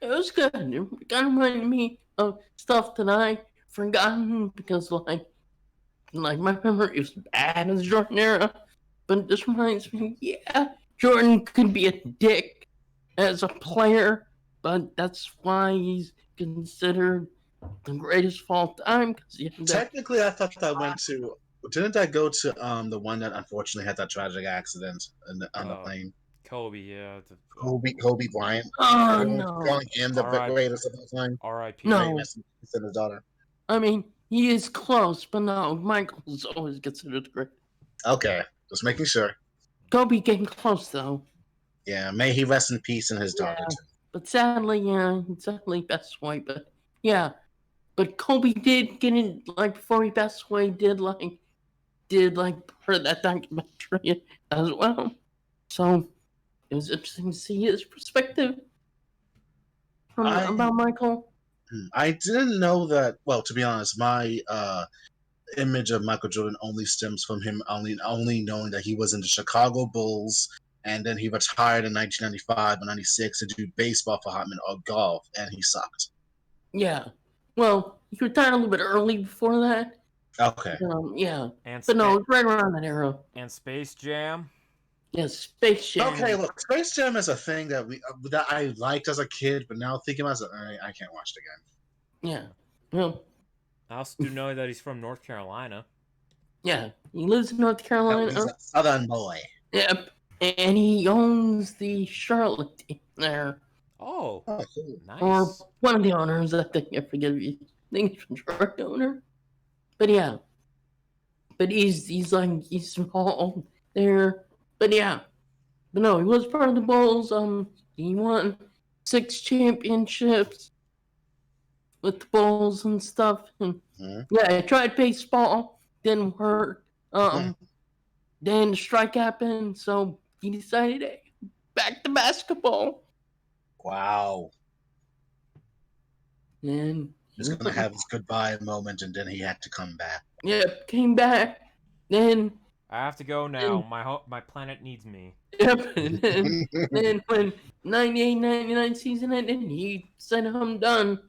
It was good. It kind of reminded me of stuff that I forgotten because like my memory is bad in the Jordan era. But this reminds me, yeah, Jordan could be a dick as a player, but that's why he's considered the greatest of all time. Technically, I thought that went to. Didn't that go to the one that unfortunately had that tragic accident on the plane? Kobe, yeah. Kobe Bryant. Oh no! Calling him the greatest of all time. R.I.P. No. His daughter. I mean, he is close, but no, Michael's always considered the great. Okay, just making sure. Kobe came close though. Yeah, may he rest in peace and his daughter too. But sadly, sadly passed away. But yeah, but Kobe did get in before he passed away. Did part of that documentary as well. So it was interesting to see his perspective about Michael. I didn't know that. Well, to be honest, my image of Michael Jordan only stems from him only knowing that he was in the Chicago Bulls, and then he retired in 1995 and 96 to do baseball for Hotman or golf, and he sucked. Yeah. Well, he retired a little bit early before that. Okay. Yeah. But no, right around that era. And Space Jam. Yeah, Space Jam. Okay, look, Space Jam is a thing that I liked as a kid, but now thinking about it, I can't watch it again. Yeah. Well, I also do know that he's from North Carolina. Yeah, he lives in North Carolina. He's a Southern boy. Yep. And he owns the Charlotte team there. Oh, cool. Nice. Or one of the owners, I think. I forget if he's majority owner. But yeah. But he's small there. But yeah. But no, he was part of the Bulls. He won 6 championships with the Bulls and stuff. And yeah, I tried baseball, didn't work. Then the strike happened, so he decided back to basketball. Wow. And he's gonna have his goodbye moment, and then he had to come back. Yep, came back. Then I have to go now. My planet needs me. Yep. And then when 98-99 season ended, he said, "I'm done,"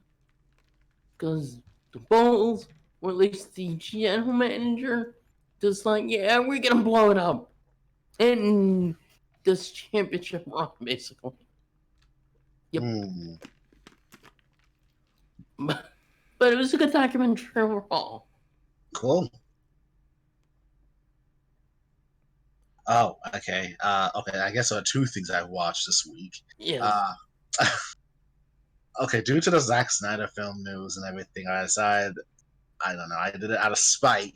because the Bulls, or at least the general manager, just yeah, we're gonna blow it up, and this championship run, basically. Yep. But it was a good documentary overall. Cool. Oh, okay. Okay, I guess there are 2 things I watched this week. Yeah. Okay, due to the Zack Snyder film news and everything, I decided, I don't know, I did it out of spite.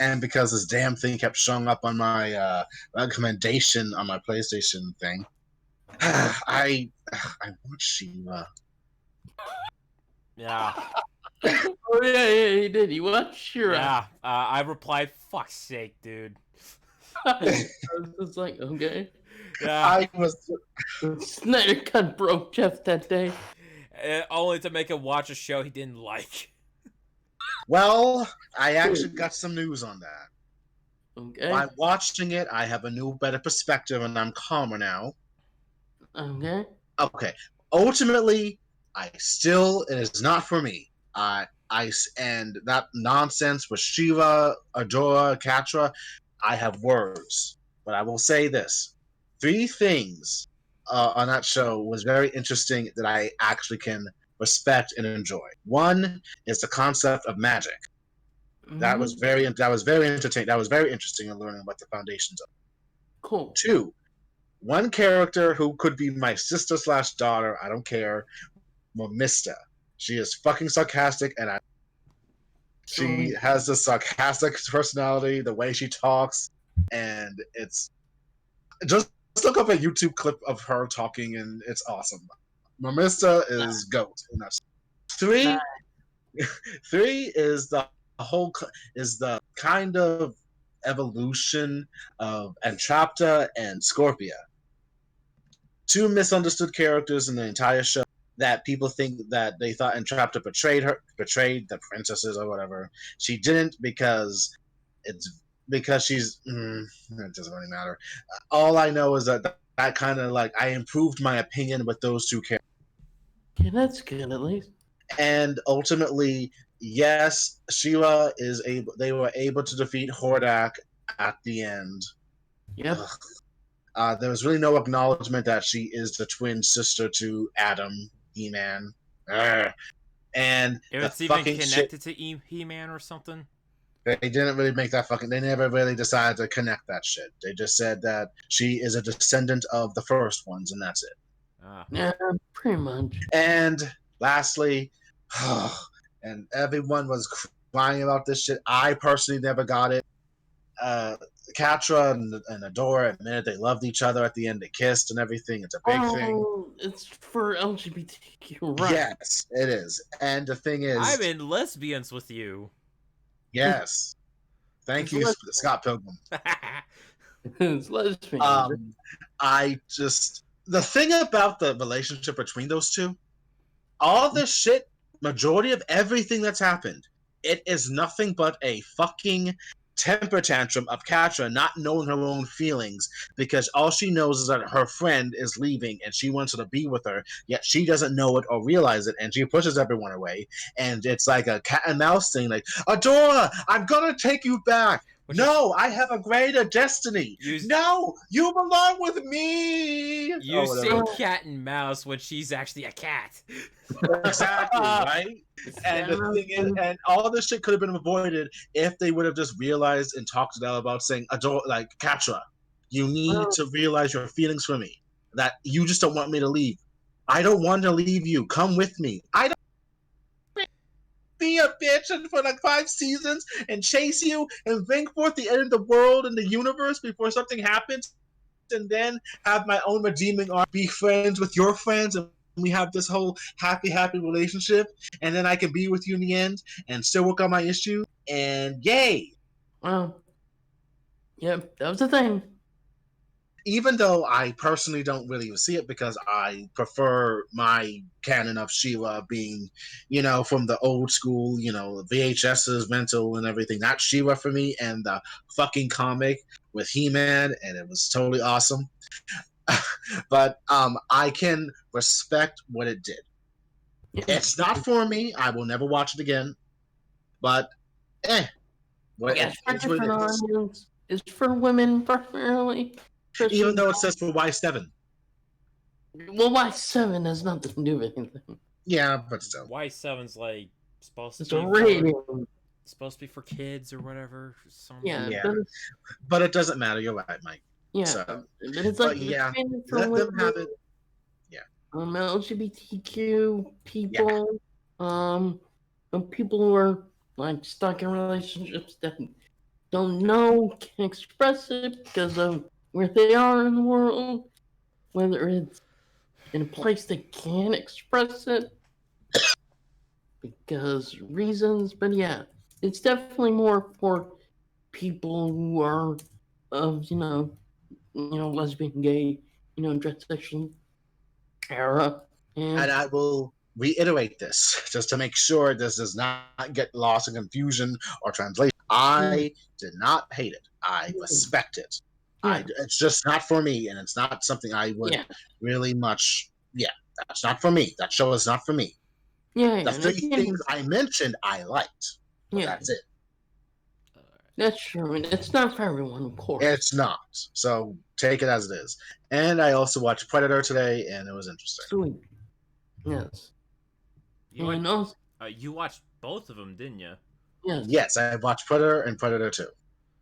And because this damn thing kept showing up on my recommendation on my PlayStation thing, I watched Shiva. Yeah. Oh yeah, he did. He watched Shira. Yeah. I replied, "Fuck's sake, dude." I was just like, okay. Yeah, I was Snyder Cut broke Jeff that day. only to make him watch a show he didn't like. well. I actually got some news on that. Okay. By watching it, I have a new, better perspective, and I'm calmer now. Okay. Okay. Ultimately, it is not for me. And that nonsense with Shiva, Adora, Katra, I have words. But I will say this: 3 things on that show was very interesting that I actually can respect and enjoy. One is the concept of magic. That was very entertaining. That was very interesting in learning about the foundations of it. Cool. 2, one character who could be my sister slash daughter, I don't care, Momista. She is fucking sarcastic, and she has this sarcastic personality, the way she talks, and it's just look up a YouTube clip of her talking, and it's awesome. Momista is GOAT. And that's 3. 3 is the kind of evolution of Entrapta and Scorpia. 2 misunderstood characters in the entire show that people think that they thought Entrapta betrayed the princesses or whatever. She didn't because she's it doesn't really matter. All I know is that kind of like I improved my opinion with those 2 characters. Okay, that's good at least. And ultimately, yes, Sheila is able. They were able to defeat Hordak at the end. Yep. There was really no acknowledgement that she is the twin sister to Adam, He-Man. And If it's even connected to He-Man or something. They didn't really make that fucking. They never really decided to connect that shit. They just said that she is a descendant of the first ones, and that's it. Yeah, pretty much. And lastly, and everyone was crying about this shit. I personally never got it. Katra and Adora admitted they loved each other at the end. They kissed and everything. It's a big thing. It's for LGBTQ, right? Yes, it is. And the thing is, I'm in lesbians with you. Yes. Thank you, Scott Pilgrim. It's lesbian. The thing about the relationship between those 2, all this shit, majority of everything that's happened, it is nothing but a fucking temper tantrum of Katra not knowing her own feelings because all she knows is that her friend is leaving and she wants her to be with her, yet she doesn't know it or realize it, and she pushes everyone away. And it's like a cat and mouse thing, like, Adora, I'm gonna take you back. No, I have a greater destiny. No, you belong with me. You say cat and mouse when she's actually a cat. Exactly, right? And the thing is, and all this shit could have been avoided if they would have just realized and talked to them about saying, like, Katra, you need to realize your feelings for me. That you just don't want me to leave. I don't want to leave you. Come with me. I don't be a bitch for like 5 seasons and chase you and bring forth the end of the world and the universe before something happens, and then have my own redeeming arc, be friends with your friends, and we have this whole happy relationship, and then I can be with you in the end and still work on my issue, and yay. Well, yep, that was the thing. Even though I personally don't really see it because I prefer my canon of Sheila being, from the old school, VHS's mental and everything. That's Sheila for me, and the fucking comic with He-Man, and it was totally awesome. But I can respect what it did. Yeah. It's not for me. I will never watch it again. But, it's for women primarily. Even though it says for Y7. Well, Y7 has nothing to do with anything. Yeah, but still. Y7's like supposed it's to be a rating. Supposed to be for kids or whatever. Yeah. But it doesn't matter. You're right, Mike. Yeah. So, but it's like let them have it. Yeah. LGBTQ people. People who are like stuck in relationships that don't know, can express it because of where they are in the world, whether it's in a place they can't express it because reasons, but yeah, it's definitely more for people who are of lesbian, gay, transsexual era, And and I will reiterate this just to make sure this does not get lost in confusion or translation. I did not hate it. I respect it. yeah, It's just not for me, and it's not something I would yeah, really much. Yeah, that's not for me. That show is not for me. yeah, The and three again, things I mentioned, I liked, but yeah, that's it. that's true, and it's not for everyone, of course. It's not. So take it as it is. And I also watched Predator today, and it was interesting. Sweet, yes, You and watched, also, you watched both of them, didn't you? yes, Yes, I watched Predator and Predator 2.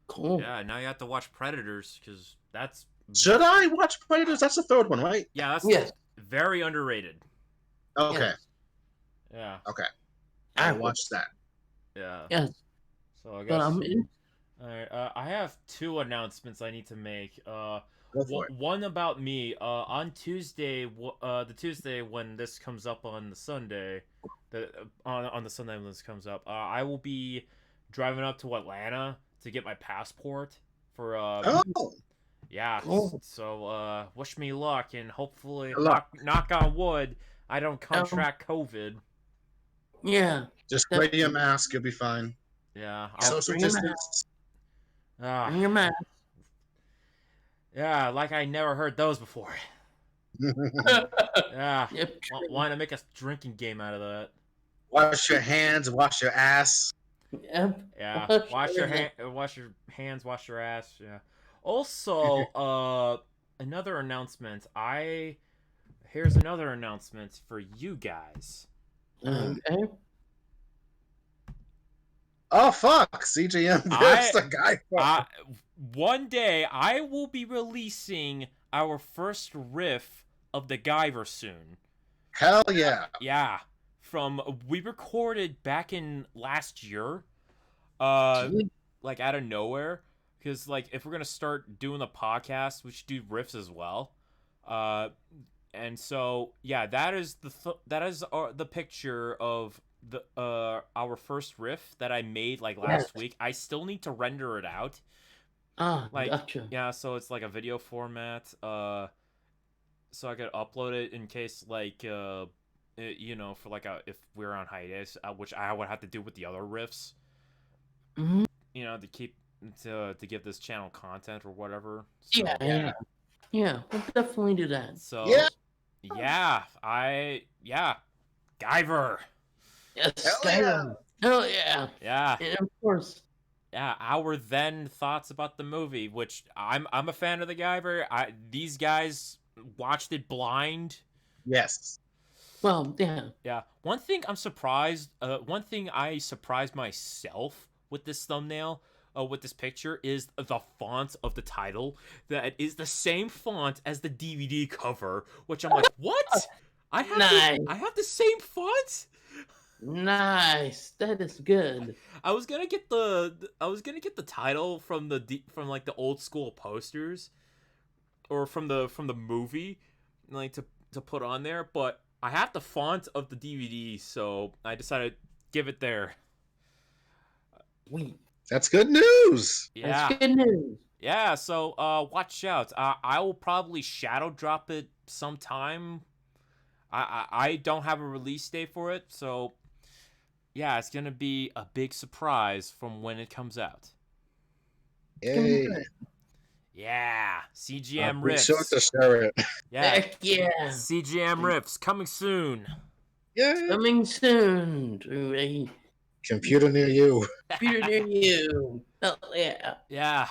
cool. Yeah, now you have to watch Predators because that's Should I watch Predators? That's the third one, right? yeah, that's Yes, very underrated. Okay. yes, Yeah, Okay. I I would. watched that. yeah. Yes, So I but guess I'm in. all right. I have two announcements I need to make. Go for it. One about me. On Tuesday, the Tuesday when this comes up on the Sunday, on the Sunday when this comes up, I will be driving up to Atlanta to get my passport for Oh, yeah. Cool. So wish me luck and hopefully good luck. knock on wood I don't Um, contract COVID. Yeah, Just wear your mask. You'll be fine. Yeah. Social bring your distance. bring your mask. Yeah, like I never heard those before. Yeah. Yep. Want to make a drinking game out of that? Wash your hands. Wash your ass. Yep. Yeah. Wash your Wash your hands. Wash your ass. Yeah. Also, another announcement. Here's another announcement for you guys. Okay. Oh fuck! CJM versus the Guyver. One day I will be releasing our first riff of the Guyver soon. Hell yeah! Yeah. We recorded back in last year. Sweet. Like out of nowhere. Because like if we're gonna start doing the podcast, we should do riffs as well. And so yeah, that is the picture of the our first riff that I made like last week. I still need to render it out. Like Gotcha. yeah, so it's like a video format. So I could upload it in case like for like if we're on hiatus, which I would have to do with the other riffs. Hmm. To keep to give this channel content or whatever. So, Yeah. We'll definitely do that. So Yeah. Guyver. Yes. Hell yeah! Hell yeah. Yeah. And of course. Yeah, our then thoughts about the movie, which I'm a fan of the Guyver. These guys watched it blind. Yes. Well, yeah. Yeah. One thing I'm surprised. One thing I surprised myself with this thumbnail, with this picture, is the font of the title. That is the same font as the DVD cover. Which I'm like, what? I have the same font. Nice. That is good. I was gonna get the title from from like the old school posters, or from the movie, like to put on there, but I have the font of the DVD, so I decided to give it there. Sweet. That's good news. Yeah. That's good news. Yeah, so watch out. I will probably shadow drop it sometime. I don't have a release date for it, so yeah, it's gonna be a big surprise from when it comes out. Yay! Yeah, CGM Be riffs. sure to share it. Yeah, Heck yeah. CGM riffs coming soon. Yeah. Coming soon to a Computer near you. computer near you. Hell yeah. Yeah.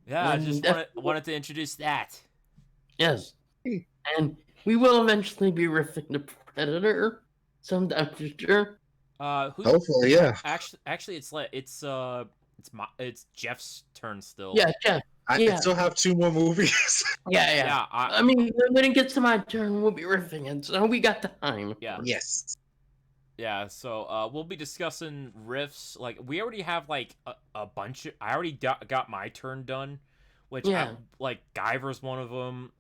Yeah, I just wanted to introduce that. Yes. And we will eventually be riffing the Predator sometime for sure. Hopefully, yeah. Actually, it's Jeff's turn still. Yeah, Jeff. I still have 2 more movies. Yeah. I mean, when it gets to my turn, we'll be riffing it, so we got time. Yeah. Yes. Yeah, so we'll be discussing riffs. Like we already have like a bunch. I already got my turn done, which like Guyver's one of them.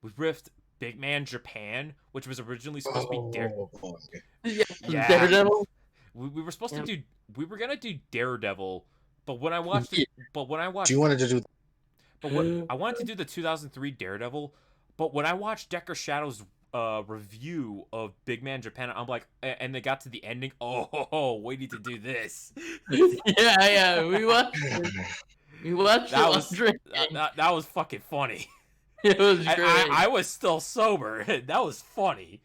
We riffed Big Man Japan, which was originally supposed to be Daredevil. We were supposed to do. We were gonna do Daredevil, But when I watched it, but when I watched, You wanted to do. but what I wanted to do the 2003 Daredevil, but when I watched Decker Shadow's review of Big Man Japan, I'm like, and they got to the ending. Oh, we need to do this. Yeah, we watched it. We watched That it was while drinking. that was fucking funny. It was great. I was still sober. That was funny.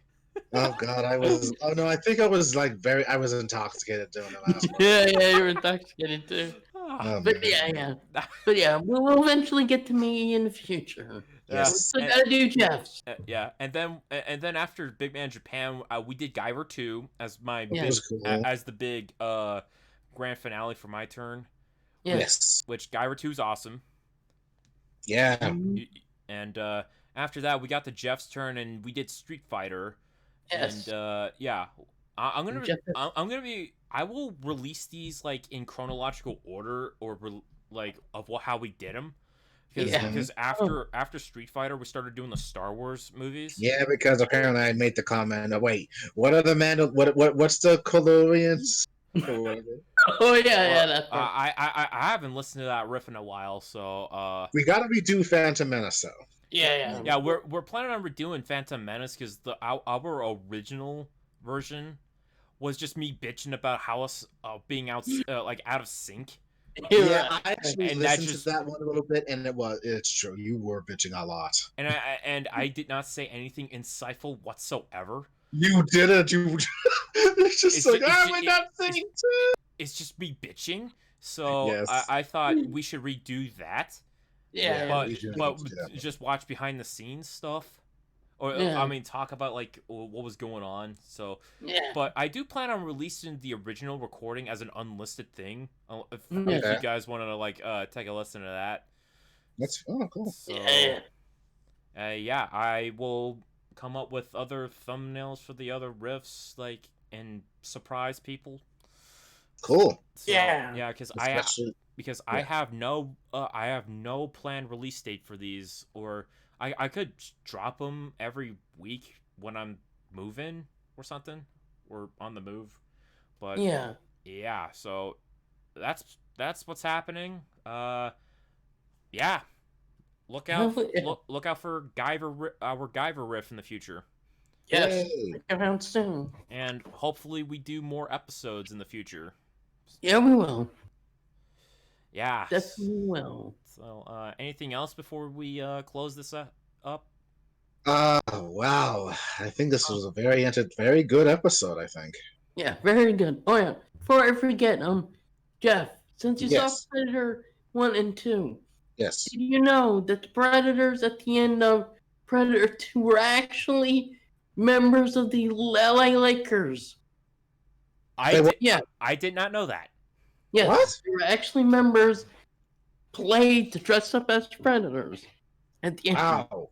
Oh God, I was. Oh no, I think I was like I was intoxicated doing the last one. Yeah, you were intoxicated too. Oh, But man. yeah, we'll eventually get to me in the future. Yes. We still gotta do Jeff's. Yeah, and then after Big Man Japan, we did Guyver 2 as my Yeah. It was cool. as the big grand finale for my turn, Yes. which Guyver 2 is awesome. Yeah. And after that, we got to Jeff's turn, and we did Street Fighter. Yes. And yeah, I'm gonna Jeff- I will release these like in chronological order or like of how we did them. Because after Street Fighter, we started doing the Star Wars movies. Yeah, because apparently I made the comment. Wait, what are the what's the Colorians? Oh yeah, that's right. I haven't listened to that riff in a while, so We gotta redo Phantom Menace though. Yeah. we're planning on redoing Phantom Menace because our original version was just me bitching about how us being out like out of sync. Yeah, I actually And listened to that one a little bit, and it's true. You were bitching a lot. And I did not say anything insightful whatsoever. You didn't. You. It's just we're not singing too. It's just me bitching. So Yes. I thought we should redo that. Yeah. But just watch behind the scenes stuff, or Yeah. I mean, talk about like what was going on. So, Yeah. but I do plan on releasing the original recording as an unlisted thing. If Okay. you guys want to like take a listen to that. That's cool. So, Yeah. yeah, I will come up with other thumbnails for the other riffs, like, and surprise people. Cool. So, Yeah. because I Yeah. have no planned release date for these, or I could drop them every week when I'm moving or something, or on the move. But yeah, so that's what's happening. Yeah. Look out for our Guyver riff in the future. Yes. Yay. Around soon. And hopefully we do more episodes in the future. Yeah, we will. Yeah. Definitely will. So, anything else before we close this up? Wow. I think this was a very good episode, I think. Yeah, very good. Oh yeah. Before I forget, Jeff, since you Yes. saw Predator 1 and 2, Yes. did you know that the Predators at the end of Predator 2 were actually members of the LA Lakers? I did not know that. Yes, What? they were actually members played to dress up as Predators at the end. Wow.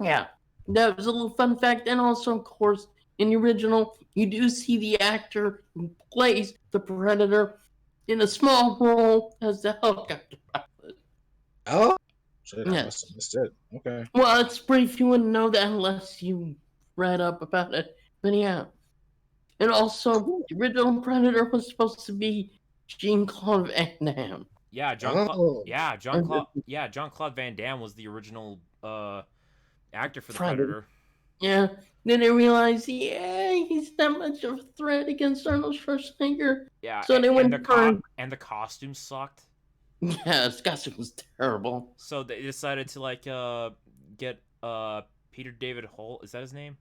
Yeah, that was a little fun fact. And also, of course, in the original, you do see the actor who plays the Predator in a small role as the helicopter pilot. Oh. Shit, I Yes. must have missed it. Okay. Well, it's brief. You wouldn't know that unless you read up about it. But yeah. And also, the original Predator was supposed to be Jean-Claude Van Damme. Yeah, Oh. John Claude Van Damme was the original actor for the Predator. Yeah. Then they realized, he's not much of a threat against Arnold Schwarzenegger. Yeah, So they went for... and the costume sucked. Yeah, his costume was terrible. So they decided to like get Peter David Hall. Is that his name?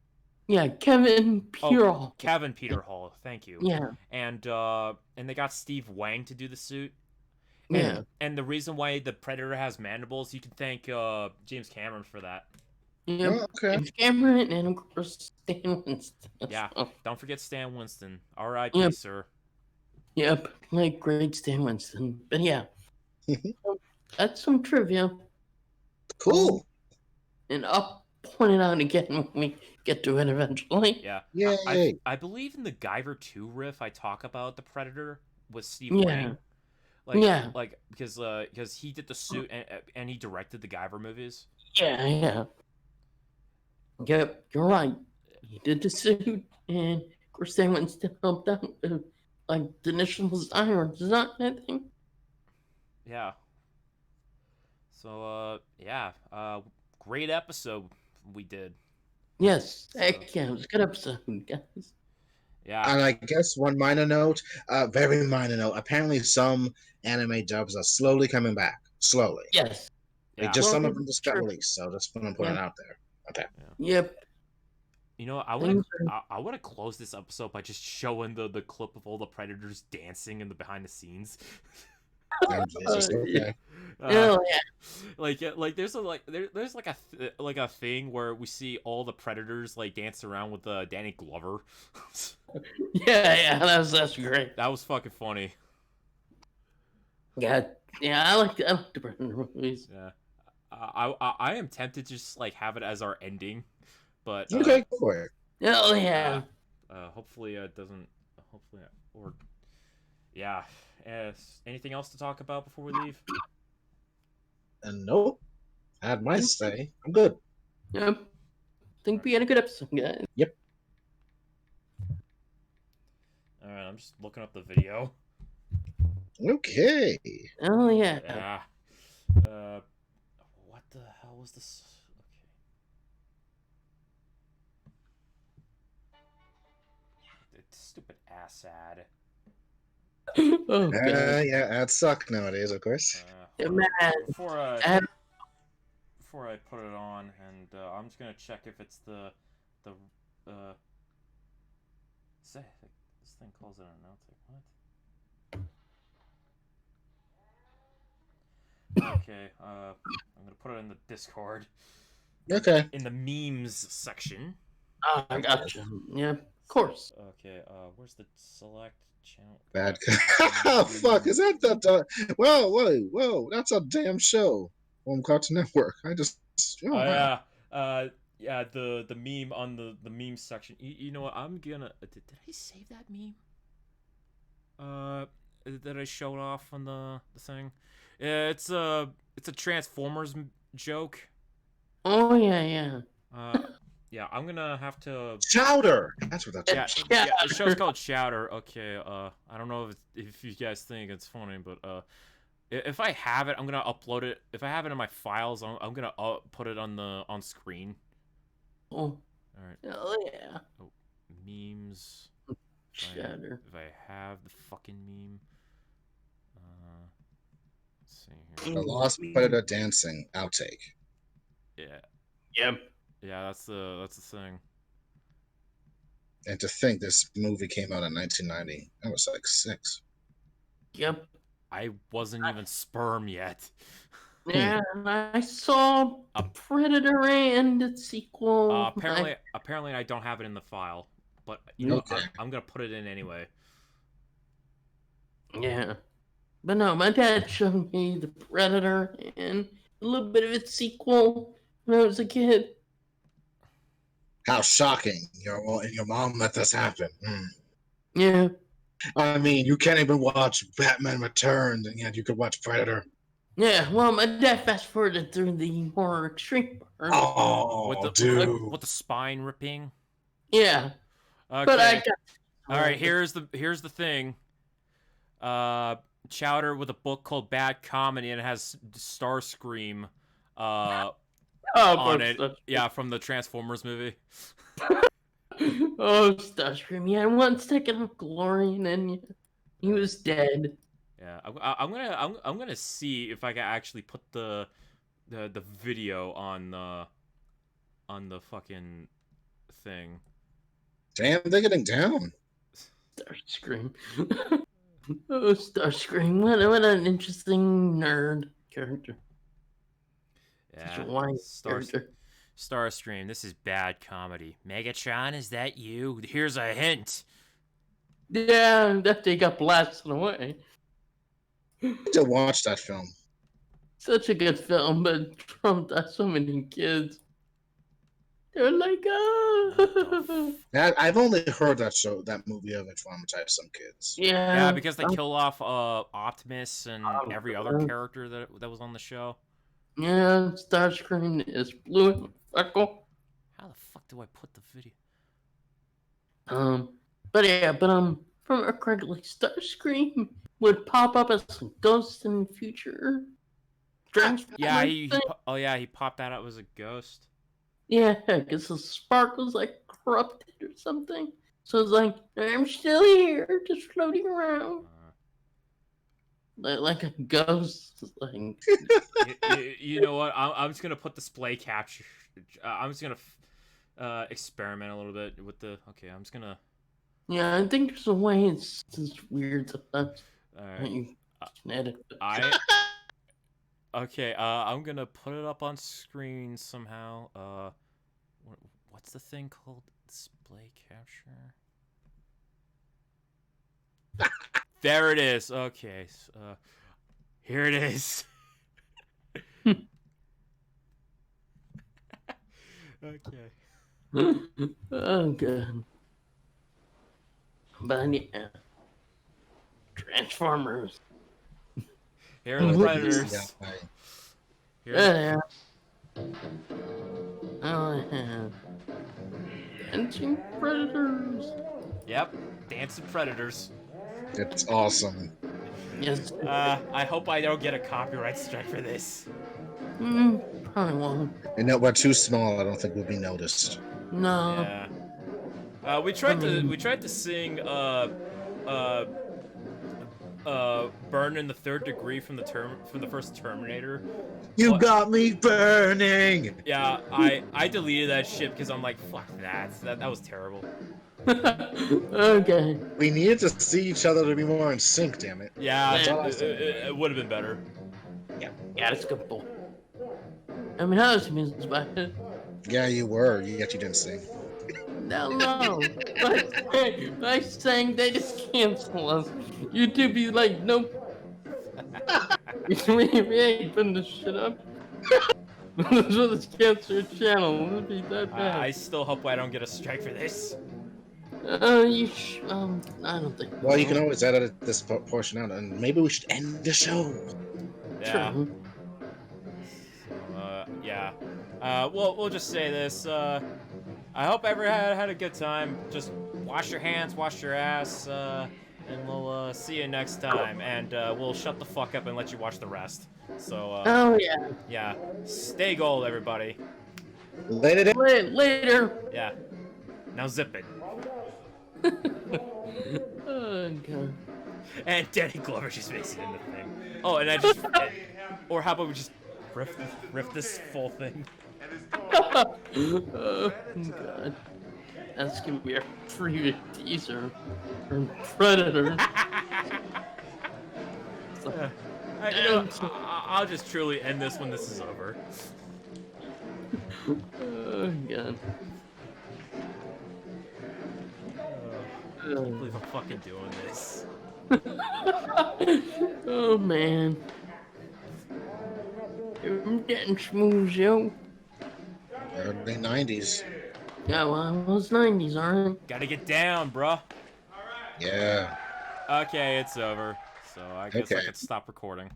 Yeah, Kevin Peter Hall. Kevin Peter Hall. Thank you. Yeah. And they got Steve Wang to do the suit. Yeah. And the reason why the Predator has mandibles, you can thank James Cameron for that. Yeah. Oh, okay. James Cameron and of course Stan Winston. Yeah. Don't forget Stan Winston. R.I.P. Yep. Sir. Yep, like great Stan Winston. But yeah, that's some trivia. Cool. And I'll point it out again when we get to it eventually. Yeah. Yay. I believe in the Guyver 2 riff I talk about the Predator with Steve Yeah. Wang. Like because he did the suit and he directed the Guyver movies. Yeah. Yep, you're right. He did the suit, and of course Stan Winston helped out with like the initial design, I think. yeah. So yeah, great episode we did. Yes, So heck yeah, it was a good episode, guys. yeah, And I guess one minor note, very minor note. Apparently, some anime dubs are slowly coming back. Slowly. Yes. Like, yeah, just some Slowly of them but just got surely. released. So just want to put it out there. Okay. Yep. You know, I want Things to are... I want to close this episode by just showing the clip of all the predators dancing in the behind the scenes. Oh, Jesus. Okay. Oh, yeah. Like there's a there's like like a thing where we see all the predators like dance around with Danny Glover. Yeah, that's great. That was fucking funny. Yeah, I like the Predator movies. Yeah, I am tempted to just like have it as our ending, but Okay, go for it. Oh yeah. hopefully it doesn't. Hopefully, or yeah. Anything else to talk about before we leave? And nope. I had my say. I'm good. Yep. Think we had a good episode, guys. Yep. All right, I'm just looking up the video. Okay. Oh yeah. Yeah. What the hell was this? Okay. Stupid ass ad. Oh god. Yeah, ads suck nowadays, of course. Yeah, man. Before Ad- before I put it on, and I'm just gonna check if it's the say this thing calls it an announcement. What? Okay. I'm gonna put it in the Discord. Okay. In the memes section. Oh, I gotcha. Yeah, of course. Okay. Where's the select channel? Bad. Oh, fuck. Is that the? Whoa. That's a damn show on Cartoon Network. I just. Oh, wow. Yeah. Yeah. The meme on the meme section. You know what? I'm gonna. Did I save that meme? That I showed off on the thing. Yeah, it's a Transformers joke. Oh yeah. Yeah, I'm gonna have to. Chowder. That's what that's. Yeah, the show's called Chowder. Okay, I don't know if you guys think it's funny, but if I have it, I'm gonna upload it. If I have it in my files, I'm gonna put it on screen. Oh. All right. Oh yeah. Oh, memes. Shatter. If I have the fucking meme. Let's see here. The Lost Predator dancing outtake. Yeah. Yep. Yeah, that's the thing. And to think this movie came out in 1990. I was like 6. Yep. I wasn't even sperm yet. Yeah, I saw a Predator and its sequel. Apparently, I don't have it in the file, but you know, Okay. I'm gonna put it in anyway. Yeah, but no, my dad showed me the Predator and a little bit of its sequel when I was a kid. How shocking! Your mom let this happen. Yeah. I mean, you can't even watch Batman Returns, and yet you could watch Predator. Yeah, well, my dad fast forwarded through the more extreme part. Oh, with the spine ripping. Yeah. Okay. But I got. All right, here's the thing. Chowder with a book called Bad Comedy, and it has Starscream on it. Yeah, from the Transformers movie. Oh, Starscream! Yeah, 1 second of glory, and then he was dead. Yeah, I'm gonna see if I can actually put the video on the fucking thing. Damn, they're getting down. Starscream. Oh, Starscream! What an interesting nerd character. Yeah, Such a whiny character. Starscream, this is bad comedy. Megatron, is that you? Here's a hint. Yeah, that they got blasted away. I did watch that film. Such a good film, but trumped out so many kids. They're like, I've only heard that movie of it traumatized some kids. Yeah, because they kill off Optimus and every other character that was on the show. Yeah, Starscream is blue and freckle. How the fuck do I put the video? From correctly, Starscream would pop up as a ghost in the future. Yeah, Transformers oh yeah, he popped that out as a ghost. Yeah, because the spark was like corrupted or something. So it's like, I'm still here, just floating around. Like a ghost. Like... you know what? I'm just gonna put display capture. I'm just gonna experiment a little bit with the. Okay, I'm just gonna. Yeah, I think there's a way it's just weird sometimes. Alright. You can edit it. Okay, I'm gonna put it up on screen somehow. What's the thing called? Display capture. There it is. Okay, here it is. Okay. Oh, good. But yeah. Transformers. Here are the Predators. Yeah. Oh, yeah. Dancing Predators. Yep, Dancing Predators. It's awesome. Yes. I hope I don't get a copyright strike for this. Probably won't. And that we're too small. I don't think we'll be noticed. No. Yeah. We tried to sing Burn in the Third Degree from the first Terminator. You got me burning. Yeah, I deleted that shit because I'm like, fuck that was terrible. Okay. We needed to see each other to be more in sync. Damn it. Yeah, it would have been better. Yeah. Yeah, that's a good point. I mean, how is music back then? Yeah, you were. Yet you didn't sing. No. I sang, they just cancel us. YouTube be like, nope. we ain't putting this shit up. So let's cancel your channel. It'll be that bad. I still hope I don't get a strike for this. I don't think. Well, you can always edit this portion out, and maybe we should end the show. Yeah. True. So, yeah. We'll just say this. I hope everyone had a good time. Just wash your hands, wash your ass, and we'll see you next time. And we'll shut the fuck up and let you watch the rest. So. Oh yeah. Yeah. Stay gold, everybody. Later. Yeah. Now zip it. Oh god. And Danny Glover just makes it in the thing. Oh, and I just. Or how about we just riff this full thing? Oh god. That's gonna be our preview teaser for Predator. I'll just truly end this when this is over. Oh god. I can't believe I'm fucking doing this. Oh man. I'm getting smooth, yo. Early 90s. Yeah, well, it was 90s, alright? Gotta get down, bruh. Yeah. Okay, it's over. So I guess I Okay. could stop recording.